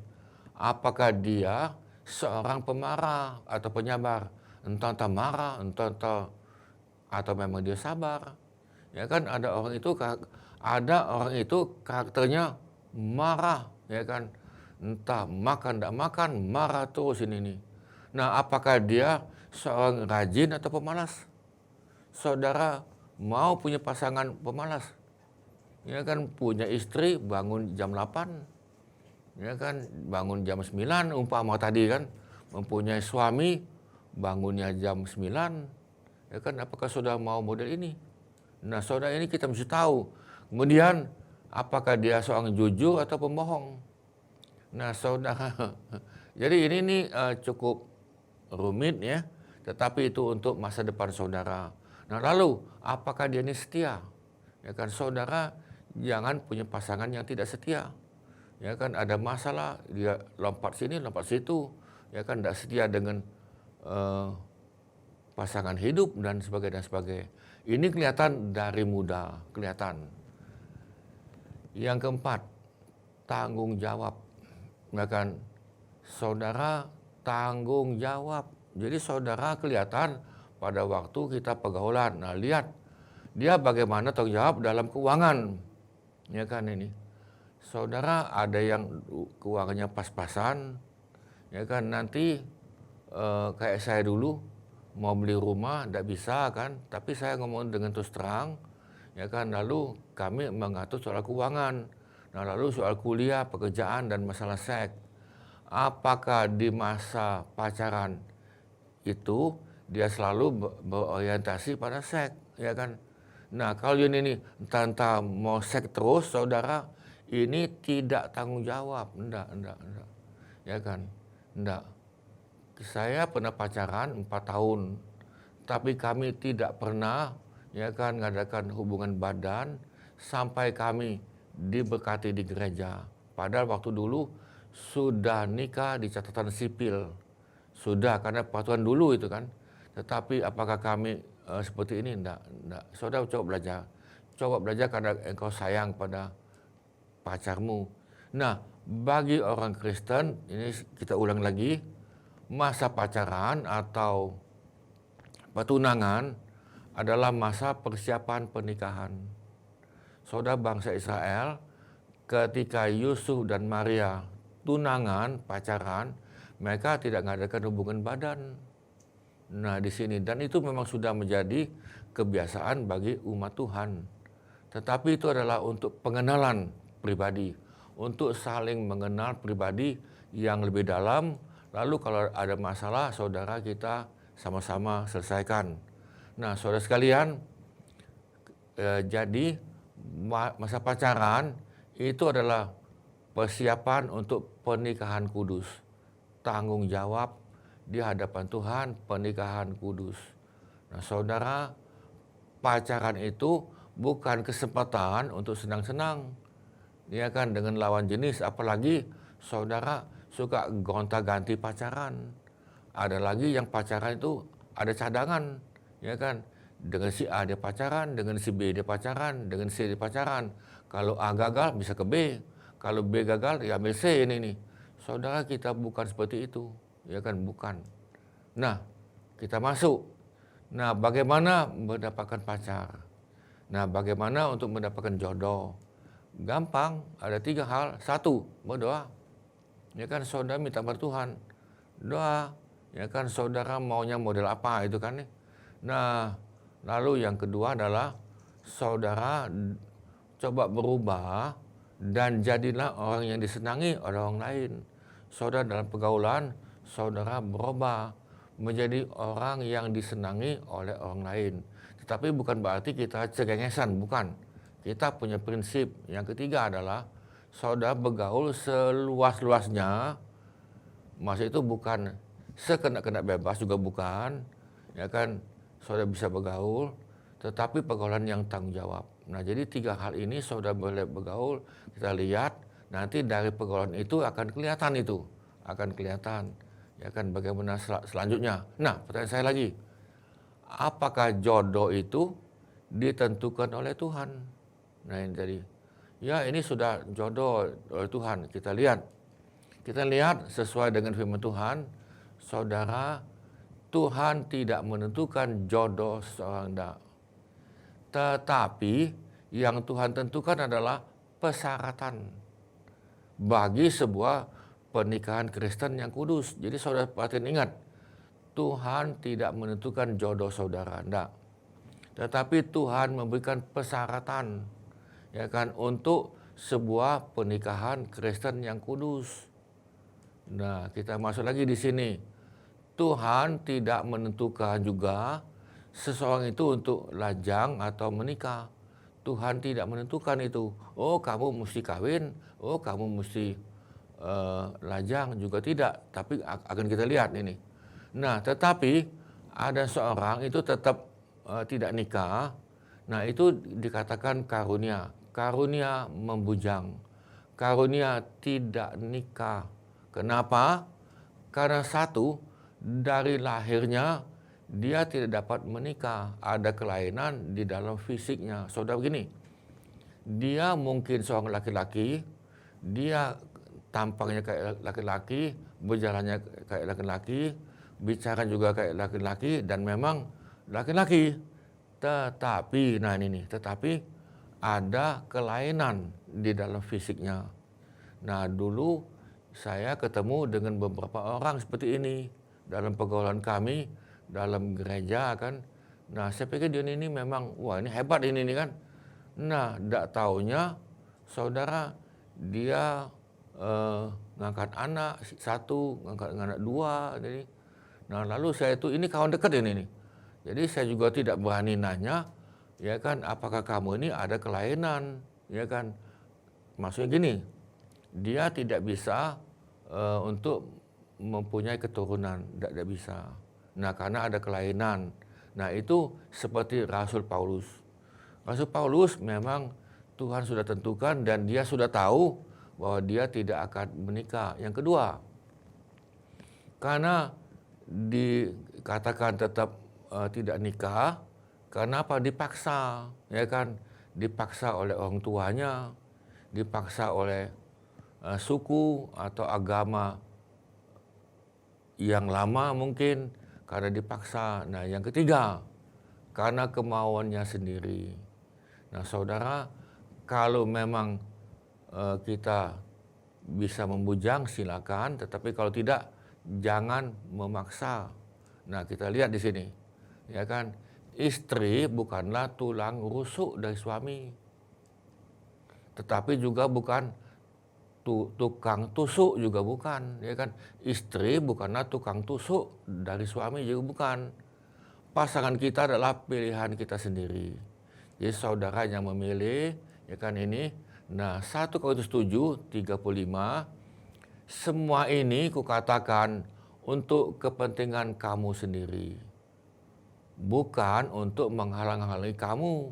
Apakah dia seorang pemarah atau penyabar? Entah marah, atau memang dia sabar. Ya kan, ada orang itu karakternya marah, ya kan. Entah makan tidak makan, marah terus ini nih. Nah, apakah dia seorang rajin atau pemalas? Saudara mau punya pasangan pemalas? Ya kan, punya istri bangun jam 8, ya kan, bangun jam 9 umpama tadi kan, mempunyai suami bangunnya jam 9, ya kan, apakah saudara mau model ini? Nah, saudara, ini kita mesti tahu. Kemudian, apakah dia seorang jujur atau pembohong? Nah, saudara, jadi ini nih cukup rumit ya, tetapi itu untuk masa depan saudara. Nah, lalu apakah dia ini setia? Ya kan, saudara, jangan punya pasangan yang tidak setia. Ya kan, ada masalah, dia lompat sini, lompat situ, ya kan, tidak setia dengan pasangan hidup dan sebagainya. Ini kelihatan dari muda, kelihatan. Yang keempat, tanggung jawab. Ya kan, saudara, tanggung jawab. Jadi saudara kelihatan pada waktu kita pergaulan. Nah, lihat dia bagaimana tanggung jawab dalam keuangan. Ya kan, ini. Saudara, ada yang keuangannya pas-pasan. Ya kan, nanti kayak saya dulu mau beli rumah tidak bisa kan, tapi saya ngomong dengan terus terang, ya kan, lalu kami mengatur soal keuangan. Nah, lalu soal kuliah, pekerjaan, dan masalah seks. Apakah di masa pacaran itu dia selalu berorientasi pada seks, ya kan. Nah, kalau ini entah mau seks terus, saudara, ini tidak tanggung jawab, enggak, ya kan, enggak. Saya pernah pacaran 4 tahun, tapi kami tidak pernah, ya kan, mengadakan hubungan badan sampai kami diberkati di gereja. Padahal waktu dulu sudah nikah di catatan sipil, sudah karena peraturan dulu itu kan. Tetapi apakah kami seperti ini? Enggak. Saudara coba belajar karena engkau sayang pada pacarmu. Nah, bagi orang Kristen, ini kita ulang lagi, masa pacaran atau pertunangan adalah masa persiapan pernikahan. Saudara, bangsa Israel ketika Yusuf dan Maria tunangan, pacaran, mereka tidak mengadakan hubungan badan. Nah, di sini, dan itu memang sudah menjadi kebiasaan bagi umat Tuhan. Tetapi itu adalah untuk pengenalan pribadi, untuk saling mengenal pribadi yang lebih dalam. Lalu kalau ada masalah, saudara, kita sama-sama selesaikan. Nah, saudara sekalian, jadi masa pacaran itu adalah persiapan untuk pernikahan kudus. Tanggung jawab di hadapan Tuhan, pernikahan kudus. Nah, saudara, pacaran itu bukan kesempatan untuk senang-senang, ya kan, dengan lawan jenis. Apalagi saudara suka gonta-ganti pacaran. Ada lagi yang pacaran itu ada cadangan, ya kan. Dengan si A dia pacaran, dengan si B dia pacaran, dengan C dia pacaran. Kalau A gagal bisa ke B, kalau B gagal ya ambil C ini nih. Saudara, kita bukan seperti itu, ya kan, bukan. Nah, kita masuk. Nah, bagaimana mendapatkan pacar? Nah, bagaimana untuk mendapatkan jodoh? Gampang, ada 3 hal. 1, berdoa. Ya kan, saudara minta pada Tuhan. Doa. Ya kan, saudara maunya model apa itu kan. Nah, lalu yang kedua adalah saudara coba berubah dan jadilah orang yang disenangi oleh orang lain. Saudara dalam pergaulan, saudara berubah menjadi orang yang disenangi oleh orang lain. Tetapi bukan berarti kita cengengesan, bukan. Kita punya prinsip. Yang ketiga adalah saudara bergaul seluas-luasnya. Maksud itu bukan sekenak-kenak bebas, juga bukan. Ya kan, saudara bisa bergaul, tetapi pergaulan yang tanggung jawab. Nah, jadi 3 hal ini saudara boleh bergaul. Kita lihat nanti dari pergaulan itu akan kelihatan ya kan, bagaimana selanjutnya. Nah, pertanyaan saya lagi, apakah jodoh itu ditentukan oleh Tuhan? Nah, ini jadi, ya ini sudah jodoh oleh Tuhan. Kita lihat sesuai dengan firman Tuhan, saudara, Tuhan tidak menentukan jodoh seseorang, tetapi yang Tuhan tentukan adalah persyaratan bagi sebuah pernikahan Kristen yang kudus. Jadi saudara perhatian, ingat, Tuhan tidak menentukan jodoh saudara, enggak. Tetapi Tuhan memberikan persyaratan, ya kan, untuk sebuah pernikahan Kristen yang kudus. Nah, kita masuk lagi di sini. Tuhan tidak menentukan juga seseorang itu untuk lajang atau menikah. Tuhan tidak menentukan itu. Oh, kamu mesti kawin. Oh, kamu mesti lajang, juga tidak. Tapi akan kita lihat ini. Nah, tetapi ada seorang itu tetap tidak nikah. Nah, itu dikatakan karunia. Karunia membujang. Karunia tidak nikah. Kenapa? Karena 1, dari lahirnya dia tidak dapat menikah. Ada kelainan di dalam fisiknya. Saudara, begini, dia mungkin seorang laki-laki, dia tampangnya kayak laki-laki, berjalannya kayak laki-laki, bicara juga kayak laki-laki, dan memang laki-laki. Tetapi, nah ini nih, tetapi ada kelainan di dalam fisiknya. Nah, dulu saya ketemu dengan beberapa orang seperti ini dalam pergaulan kami, dalam gereja kan. Nah, saya pikir dia ini memang, wah ini hebat ini kan. Nah, tidak taunya saudara, dia ngangkat anak 1, ngangkat anak 2. Jadi, Nah, lalu saya itu ini kawan dekat ini nih. Jadi saya juga tidak berani nanya, ya kan, apakah kamu ini ada kelainan, ya kan? Maksudnya gini, dia tidak bisa untuk mempunyai keturunan, tidak bisa. Nah, karena ada kelainan. Nah, itu seperti Rasul Paulus. Rasul Paulus memang Tuhan sudah tentukan dan dia sudah tahu bahwa dia tidak akan menikah. Yang kedua, karena dikatakan tetap tidak nikah, kenapa dipaksa, ya kan? Dipaksa oleh orang tuanya, dipaksa oleh suku atau agama yang lama mungkin, karena dipaksa. Nah, yang ketiga, karena kemauannya sendiri. Nah, saudara, kalau memang kita bisa membujang silakan, tetapi kalau tidak, jangan memaksa. Nah, kita lihat di sini, ya kan, istri bukanlah tulang rusuk dari suami, tetapi juga bukan tukang tusuk juga bukan, ya kan. Istri bukanlah tukang tusuk dari suami juga bukan. Pasangan kita adalah pilihan kita sendiri. Jadi saudara yang memilih, ya kan ini. Nah, 1 Korintus 7:35, semua ini kukatakan untuk kepentingan kamu sendiri, bukan untuk menghalang-halangi kamu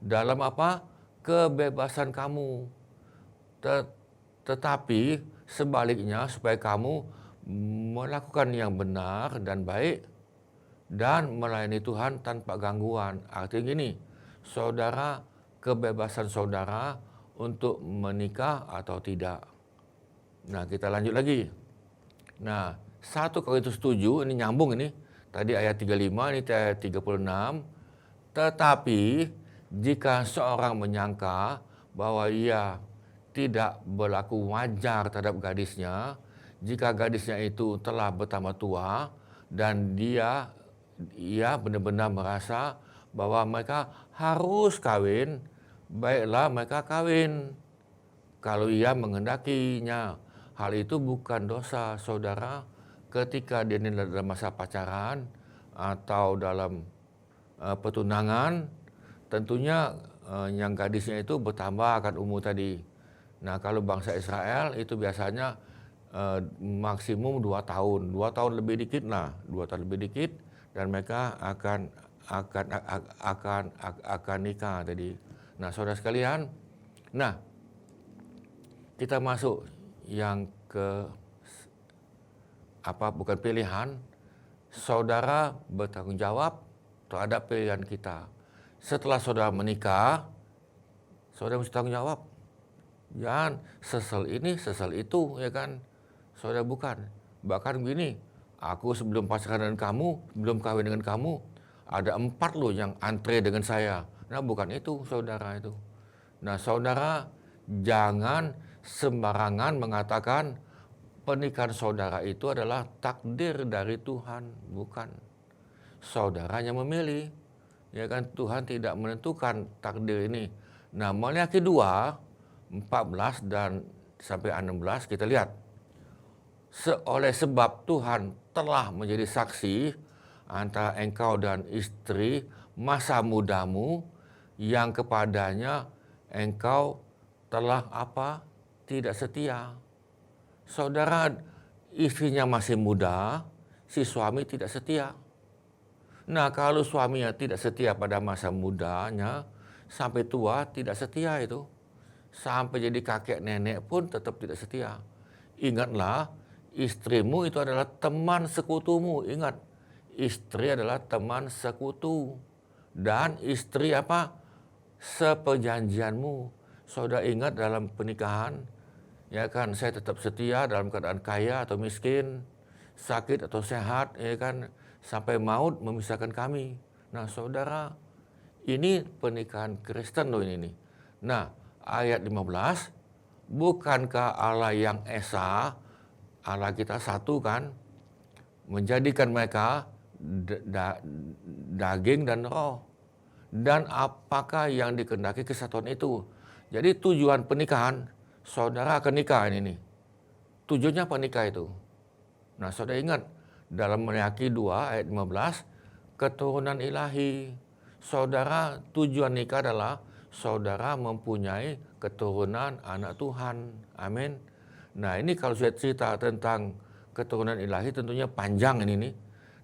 dalam apa? Kebebasan kamu. Tetapi sebaliknya supaya kamu melakukan yang benar dan baik dan melayani Tuhan tanpa gangguan. Artinya gini, saudara, kebebasan saudara untuk menikah atau tidak. Nah, kita lanjut lagi. Nah, 1 Korintus 7 ini nyambung ini. Tadi ayat 35, ini ayat 36. Tetapi jika seorang menyangka bahwa ia tidak berlaku wajar terhadap gadisnya, jika gadisnya itu telah bertambah tua dan ia benar-benar merasa bahwa mereka harus kawin, baiklah mereka kawin. Kalau ia mengendakinya, hal itu bukan dosa, saudara. Ketika dia dalam masa pacaran atau dalam pertunangan, tentunya yang gadisnya itu bertambah akan umur tadi. Nah, kalau bangsa Israel itu biasanya maksimum 2 tahun. 2 tahun lebih dikit lah, 2 tahun lebih dikit, dan mereka akan nikah tadi. Nah, saudara sekalian, nah kita masuk yang ke bukan pilihan. Saudara bertanggung jawab terhadap pilihan kita. Setelah saudara menikah, saudara mesti tanggung jawab. Jangan sesal ini, sesal itu, ya kan? Saudara bukan. Bahkan begini, aku sebelum pacaran dengan kamu, belum kawin dengan kamu, ada 4 loh yang antre dengan saya. Nah, bukan itu, saudara itu. Nah, saudara jangan sembarangan mengatakan pernikahan saudara itu adalah takdir dari Tuhan. Bukan. Saudara yang memilih. Ya kan, Tuhan tidak menentukan takdir ini. Nah, Maliaki 2, 14 dan sampai 16 kita lihat. Oleh sebab Tuhan telah menjadi saksi antara engkau dan istri masa mudamu yang kepadanya engkau telah tidak setia. Saudara, istrinya masih muda, si suami tidak setia. Nah, kalau suaminya tidak setia pada masa mudanya, sampai tua tidak setia itu. Sampai jadi kakek nenek pun tetap tidak setia. Ingatlah, istrimu itu adalah teman sekutumu. Ingat, istri adalah teman sekutu. Dan istri seperjanjianmu. Saudara ingat dalam pernikahan, ya kan, saya tetap setia dalam keadaan kaya atau miskin, sakit atau sehat, ya kan, sampai maut memisahkan kami. Nah, saudara, ini pernikahan Kristen loh ini. Nah, ayat 15, bukankah Allah yang Esa, Allah kita satu kan, menjadikan mereka daging dan roh. Dan apakah yang dikehendaki kesatuan itu? Jadi tujuan pernikahan, saudara akan nikah ini. Tujuannya apa nikah itu? Nah, saudara ingat, dalam Maleakhi 2 ayat 15, keturunan ilahi. Saudara, tujuan nikah adalah saudara mempunyai keturunan anak Tuhan. Amin. Nah, ini kalau saya cerita tentang keturunan ilahi tentunya panjang ini nih.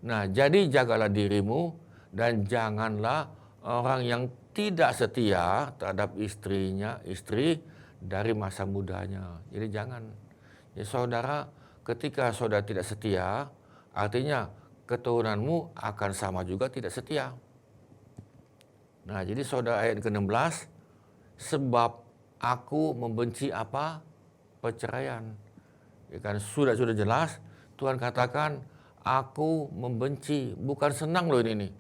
Nah, jadi jagalah dirimu dan janganlah orang yang tidak setia terhadap istri dari masa mudanya. Jadi jangan. Ya saudara, ketika saudara tidak setia, artinya keturunanmu akan sama juga tidak setia. Nah, jadi saudara ayat ke-16, sebab aku membenci apa? Perceraian. Ya kan sudah jelas Tuhan katakan aku membenci, bukan senang loh ini.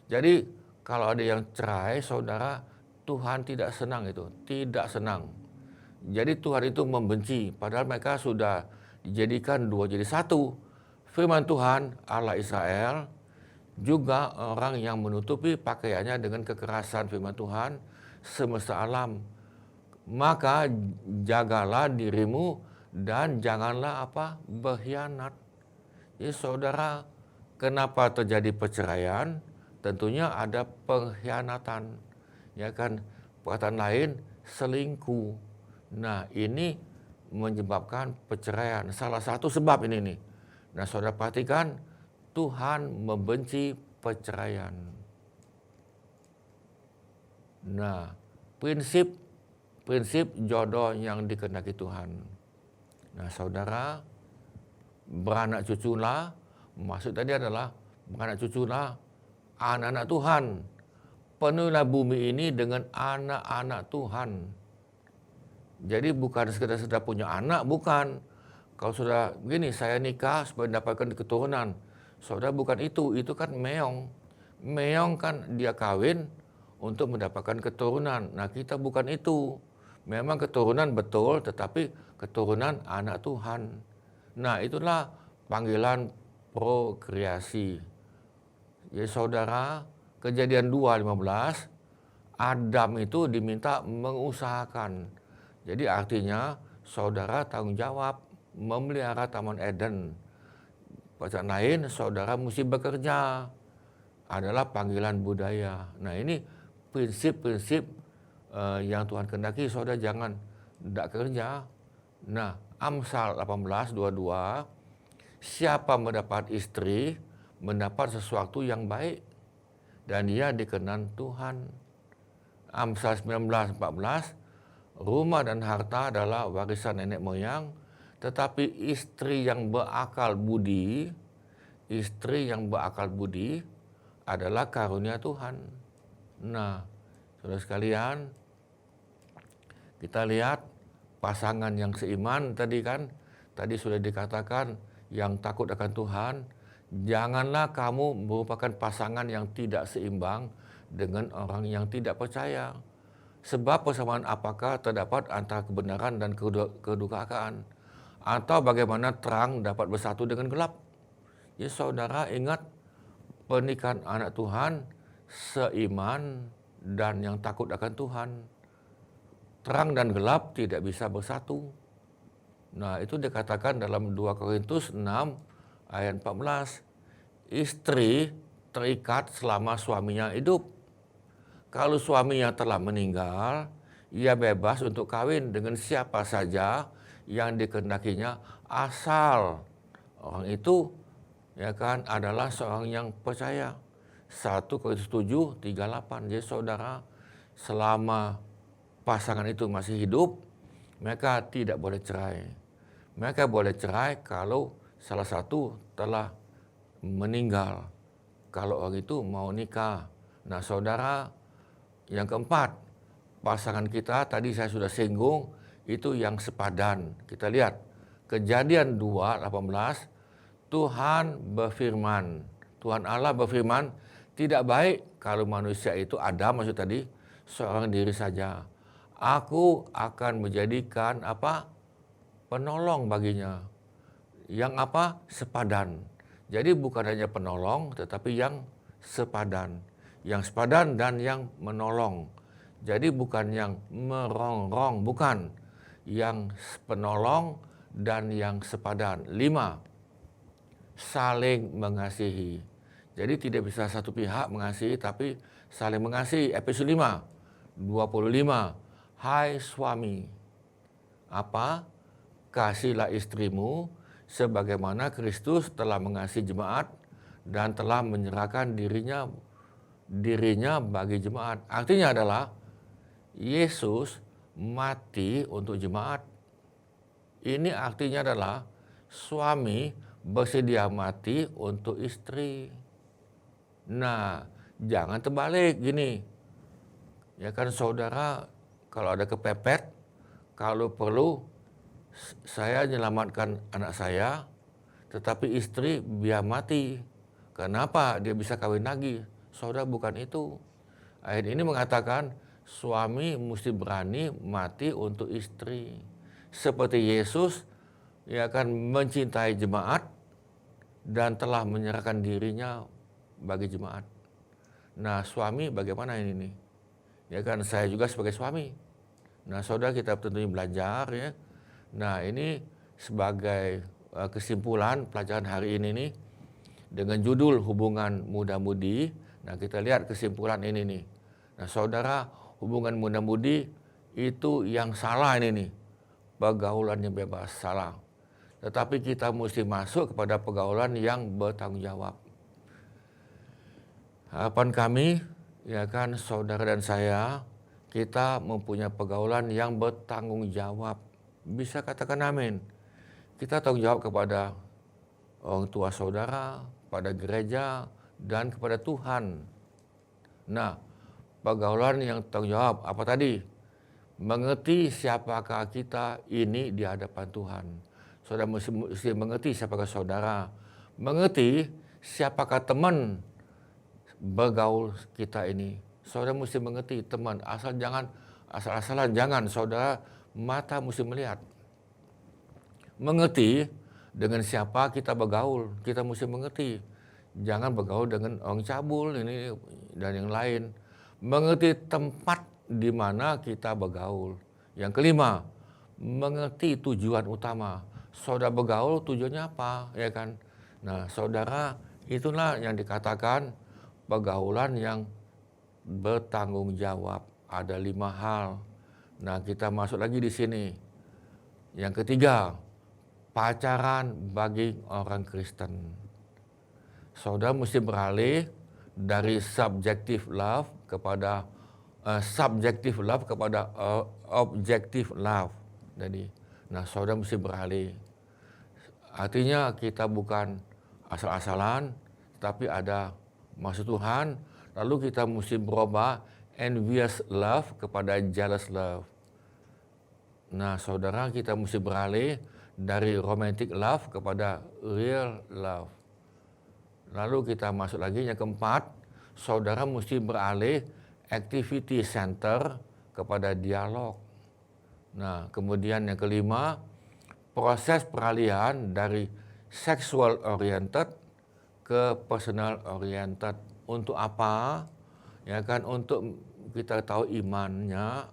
Jadi kalau ada yang cerai, saudara, Tuhan tidak senang itu, tidak senang. Jadi Tuhan itu membenci, padahal mereka sudah dijadikan dua jadi satu. Firman Tuhan Allah Israel juga orang yang menutupi pakaiannya dengan kekerasan firman Tuhan semesta alam. Maka jagalah dirimu dan janganlah apa? Berkhianat. Jadi saudara, kenapa terjadi perceraian? Tentunya ada pengkhianatan. Ya kan, perkataan lain selingkuh. Nah, ini menyebabkan perceraian. Salah satu sebab ini nih. Nah, saudara perhatikan, Tuhan membenci perceraian. Nah, prinsip jodoh yang dikehendaki Tuhan. Nah, saudara, beranak cuculah, maksud tadi adalah beranak cuculah anak-anak Tuhan. Penuhilah bumi ini dengan anak-anak Tuhan. Jadi bukan sekedar punya anak, bukan. Kalau sudah begini, saya nikah supaya mendapatkan keturunan. Saudara, bukan itu kan meong. Meong kan dia kawin untuk mendapatkan keturunan. Nah, kita bukan itu. Memang keturunan betul, tetapi keturunan anak Tuhan. Nah, itulah panggilan prokreasi. Jadi saudara, Kejadian 2:15, Adam itu diminta mengusahakan. Jadi artinya saudara tanggung jawab memelihara Taman Eden. Perkataan lain, saudara mesti bekerja. Adalah panggilan budaya. Nah, ini prinsip-prinsip yang Tuhan kehendaki. Saudara jangan tidak kerja. Nah, Amsal 18:22, siapa mendapat istri mendapat sesuatu yang baik dan dia dikenan Tuhan. Amsal 19:14, rumah dan harta adalah warisan nenek moyang, tetapi istri yang berakal budi adalah karunia Tuhan. Nah, saudara sekalian, kita lihat pasangan yang seiman tadi sudah dikatakan yang takut akan Tuhan. Janganlah kamu merupakan pasangan yang tidak seimbang dengan orang yang tidak percaya. Sebab persamaan apakah terdapat antara kebenaran dan kedukaan? Atau bagaimana terang dapat bersatu dengan gelap? Ya saudara, ingat pernikahan anak Tuhan seiman dan yang takut akan Tuhan. Terang dan gelap tidak bisa bersatu. Nah, itu dikatakan dalam 2 Korintus 6 ayat 14. Istri terikat selama suaminya hidup. Kalau suaminya telah meninggal, ia bebas untuk kawin dengan siapa saja yang dikehendakinya, asal orang itu adalah seorang yang percaya. 1 Korintus 7:38. Jadi saudara, selama pasangan itu masih hidup, mereka tidak boleh cerai. Mereka boleh cerai kalau salah satu telah meninggal. Kalau orang itu mau nikah. Nah saudara, yang keempat, pasangan kita tadi saya sudah singgung, itu yang sepadan. Kita lihat, Kejadian 2:18, Tuhan Allah berfirman, tidak baik kalau manusia itu Adam, maksud tadi, seorang diri saja. Aku akan menjadikan penolong baginya. Yang sepadan. Jadi bukan hanya penolong, tetapi yang sepadan. Yang sepadan dan yang menolong. Jadi bukan yang merongrong, bukan. Yang penolong dan yang sepadan. 5. saling mengasihi. Jadi tidak bisa satu pihak mengasihi, tapi saling mengasihi. Efesus 5:25. Hai suami, apa? Kasihilah istrimu sebagaimana Kristus telah mengasihi jemaat dan telah menyerahkan dirinya bagi jemaat. Artinya adalah Yesus mati untuk jemaat. Ini artinya adalah suami bersedia mati untuk istri. Nah, jangan terbalik gini. Ya kan saudara, kalau ada kepepet, kalau perlu saya menyelamatkan anak saya, tetapi istri biar mati. Kenapa dia bisa kawin lagi? Saudara, bukan itu. Ayat ini mengatakan suami mesti berani mati untuk istri. Seperti Yesus ya kan mencintai jemaat dan telah menyerahkan dirinya bagi jemaat. Nah, suami bagaimana ini nih? Ya kan saya juga sebagai suami. Nah, saudara, kita tentunya belajar ya. Nah, ini sebagai kesimpulan pelajaran hari ini nih dengan judul hubungan muda-mudi. Nah, kita lihat kesimpulan ini nih. Nah, saudara, hubungan muda-mudi itu yang salah ini nih. Pergaulan yang bebas, salah. Tetapi kita mesti masuk kepada pergaulan yang bertanggung jawab. Harapan kami, ya kan, saudara dan saya, kita mempunyai pergaulan yang bertanggung jawab. Bisa katakan amin. Kita tanggung jawab kepada orang tua saudara, pada gereja, dan kepada Tuhan. Nah, pergaulan yang tanggung jawab apa tadi? Mengerti siapakah kita ini di hadapan Tuhan. Saudara mesti mengerti siapakah saudara. Mengerti siapakah teman bergaul kita ini. Saudara mesti mengerti teman. Asal-asalan jangan. Saudara, mata mesti melihat. Mengerti dengan siapa kita bergaul. Kita mesti mengerti. Jangan bergaul dengan orang cabul ini dan yang lain. Mengerti tempat di mana kita bergaul. Yang kelima, mengerti tujuan utama. Saudara bergaul tujuannya apa, ya kan? Nah, saudara, itulah yang dikatakan pergaulan yang bertanggung jawab. Ada 5 hal. Nah, kita masuk lagi di sini. Yang ketiga, pacaran bagi orang Kristen. Saudara mesti beralih dari subjective love kepada objective love. Jadi, nah, saudara mesti beralih. Artinya kita bukan asal-asalan, tapi ada maksud Tuhan. Lalu kita mesti berubah envious love kepada jealous love. Nah, saudara, kita mesti beralih dari romantic love kepada real love. Lalu kita masuk lagi yang keempat, saudara mesti beralih activity center kepada dialog. Nah, kemudian yang kelima, proses peralihan dari sexual oriented ke personal oriented. Untuk apa? Ya kan, untuk kita tahu imannya,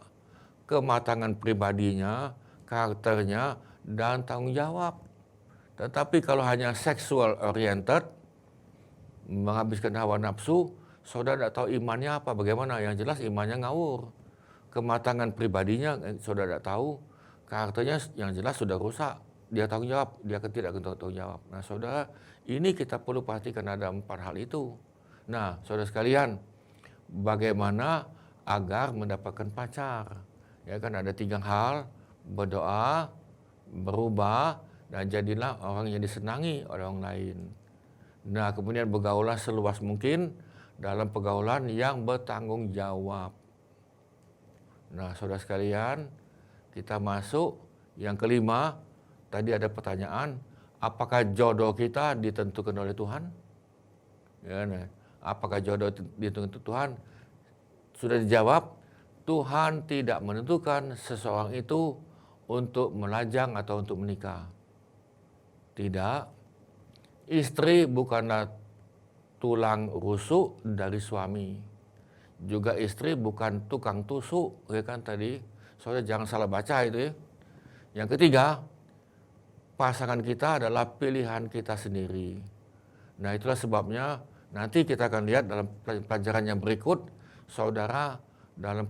kematangan pribadinya, karakternya, dan tanggung jawab. Tetapi kalau hanya sexual oriented, menghabiskan hawa nafsu, saudara tidak tahu imannya apa, bagaimana. Yang jelas imannya ngawur. Kematangan pribadinya saudara tidak tahu, karakternya yang jelas sudah rusak. Dia tanggung jawab, dia tidak tanggung jawab. Nah, saudara, ini kita perlu perhatikan ada 4 hal itu. Nah, saudara sekalian, bagaimana agar mendapatkan pacar? Ya kan, ada 3 hal: berdoa, berubah, dan jadilah orang yang disenangi oleh orang lain. Nah, kemudian bergaulah seluas mungkin dalam pergaulan yang bertanggung jawab. Nah, saudara sekalian, kita masuk yang kelima. Tadi ada pertanyaan, apakah jodoh kita ditentukan oleh Tuhan? Ya, nah, apakah jodoh ditentukan Tuhan? Sudah dijawab, Tuhan tidak menentukan seseorang itu untuk melajang atau untuk menikah. Tidak. Istri bukanlah tulang rusuk dari suami. Juga istri bukan tukang tusuk, ya kan tadi. Saudara jangan salah baca itu ya. Yang ketiga, pasangan kita adalah pilihan kita sendiri. Nah itulah sebabnya nanti kita akan lihat dalam pelajaran yang berikut, saudara dalam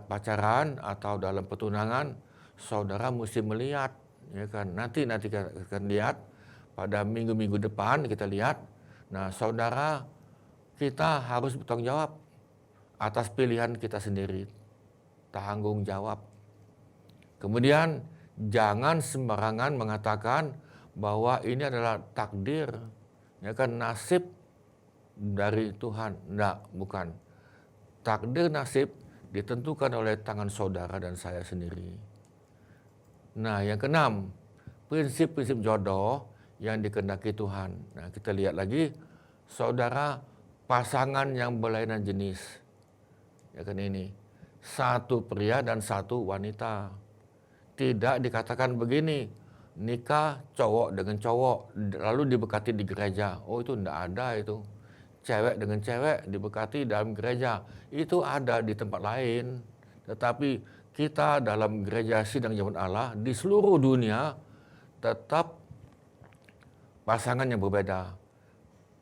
pacaran atau dalam pertunangan, saudara mesti melihat, ya kan? Nanti kita akan lihat pada minggu-minggu depan kita lihat. Nah saudara, kita harus bertanggung jawab atas pilihan kita sendiri, tanggung jawab. Kemudian jangan sembarangan mengatakan bahwa ini adalah takdir, ya kan, nasib dari Tuhan. Enggak, bukan. Takdir nasib ditentukan oleh tangan saudara dan saya sendiri. Nah, yang keenam, prinsip-prinsip jodoh yang dikehendaki Tuhan. Nah, kita lihat lagi, saudara, pasangan yang berlainan jenis. Ya kan ini, satu pria dan satu wanita. Tidak dikatakan begini, nikah cowok dengan cowok, lalu diberkati di gereja. Oh itu tidak ada itu. Cewek dengan cewek diberkati dalam gereja. Itu ada di tempat lain. Tetapi kita dalam gereja sidang zaman Allah, di seluruh dunia, tetap pasangan yang berbeda.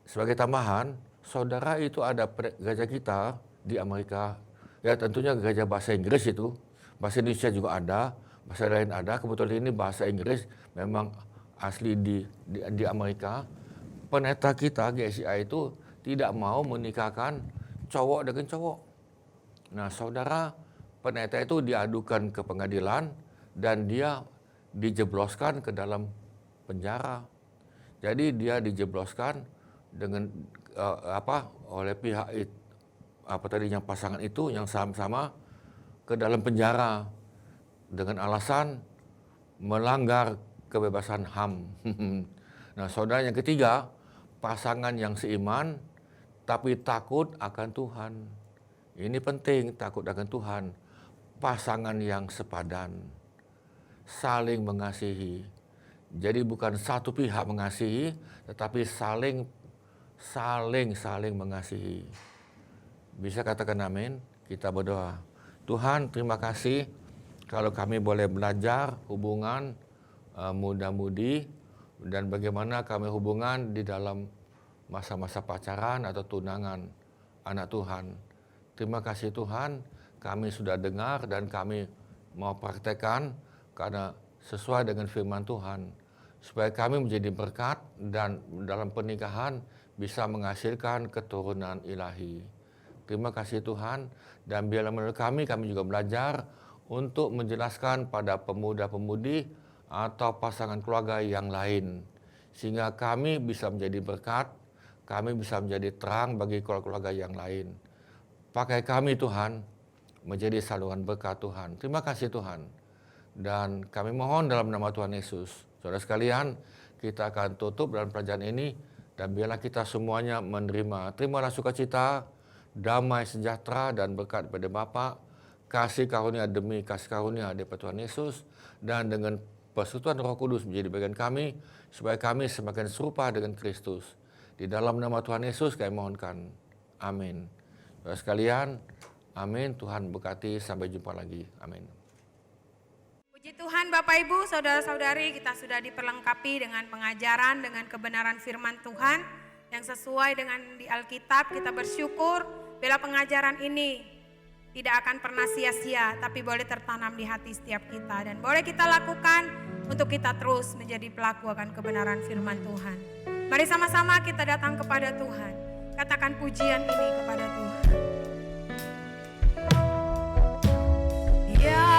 Sebagai tambahan, saudara, itu ada gereja kita di Amerika. Ya tentunya gereja bahasa Inggris itu. Bahasa Indonesia juga ada. Bahasa lain ada, kebetulan ini bahasa Inggris memang asli di Amerika. Pendeta kita GSI itu tidak mau menikahkan cowok dengan cowok. Nah saudara, pendeta itu diadukan ke pengadilan dan dia dijebloskan ke dalam penjara. Jadi dia dijebloskan dengan oleh pihak yang pasangan itu yang sama-sama ke dalam penjara, dengan alasan melanggar kebebasan HAM. Nah saudara, yang ketiga, pasangan yang seiman tapi takut akan Tuhan. Ini penting, takut akan Tuhan. Pasangan yang sepadan, saling mengasihi. Jadi bukan satu pihak mengasihi, tetapi saling mengasihi. Bisa katakan amin? Kita berdoa. Tuhan, terima kasih kalau kami boleh belajar hubungan muda-mudi dan bagaimana kami hubungan di dalam masa-masa pacaran atau tunangan anak Tuhan. Terima kasih Tuhan, kami sudah dengar dan kami mau praktekkan karena sesuai dengan firman Tuhan. Supaya kami menjadi berkat dan dalam pernikahan bisa menghasilkan keturunan ilahi. Terima kasih Tuhan, dan biarlah menurut kami juga belajar untuk menjelaskan pada pemuda-pemudi atau pasangan keluarga yang lain. Sehingga kami bisa menjadi berkat, kami bisa menjadi terang bagi keluarga yang lain. Pakai kami Tuhan, menjadi saluran berkat Tuhan. Terima kasih Tuhan. Dan kami mohon dalam nama Tuhan Yesus. Saudara sekalian, kita akan tutup dalam pelajaran ini. Dan biarlah kita semuanya menerima. Terimalah sukacita, damai sejahtera dan berkat pada Bapa, kasih karunia demi kasih karunia daripada Tuhan Yesus, dan dengan persekutuan Roh Kudus menjadi bagian kami, supaya kami semakin serupa dengan Kristus. Di dalam nama Tuhan Yesus kami mohonkan. Amin. Saudara sekalian, amin. Tuhan berkati. Sampai jumpa lagi. Amin. Puji Tuhan Bapak Ibu, Saudara-saudari, kita sudah diperlengkapi dengan pengajaran, dengan kebenaran firman Tuhan yang sesuai dengan di Alkitab. Kita bersyukur bila pengajaran ini tidak akan pernah sia-sia, tapi boleh tertanam di hati setiap kita. Dan boleh kita lakukan untuk kita terus menjadi pelaku akan kebenaran firman Tuhan. Mari sama-sama kita datang kepada Tuhan. Katakan pujian ini kepada Tuhan. Ya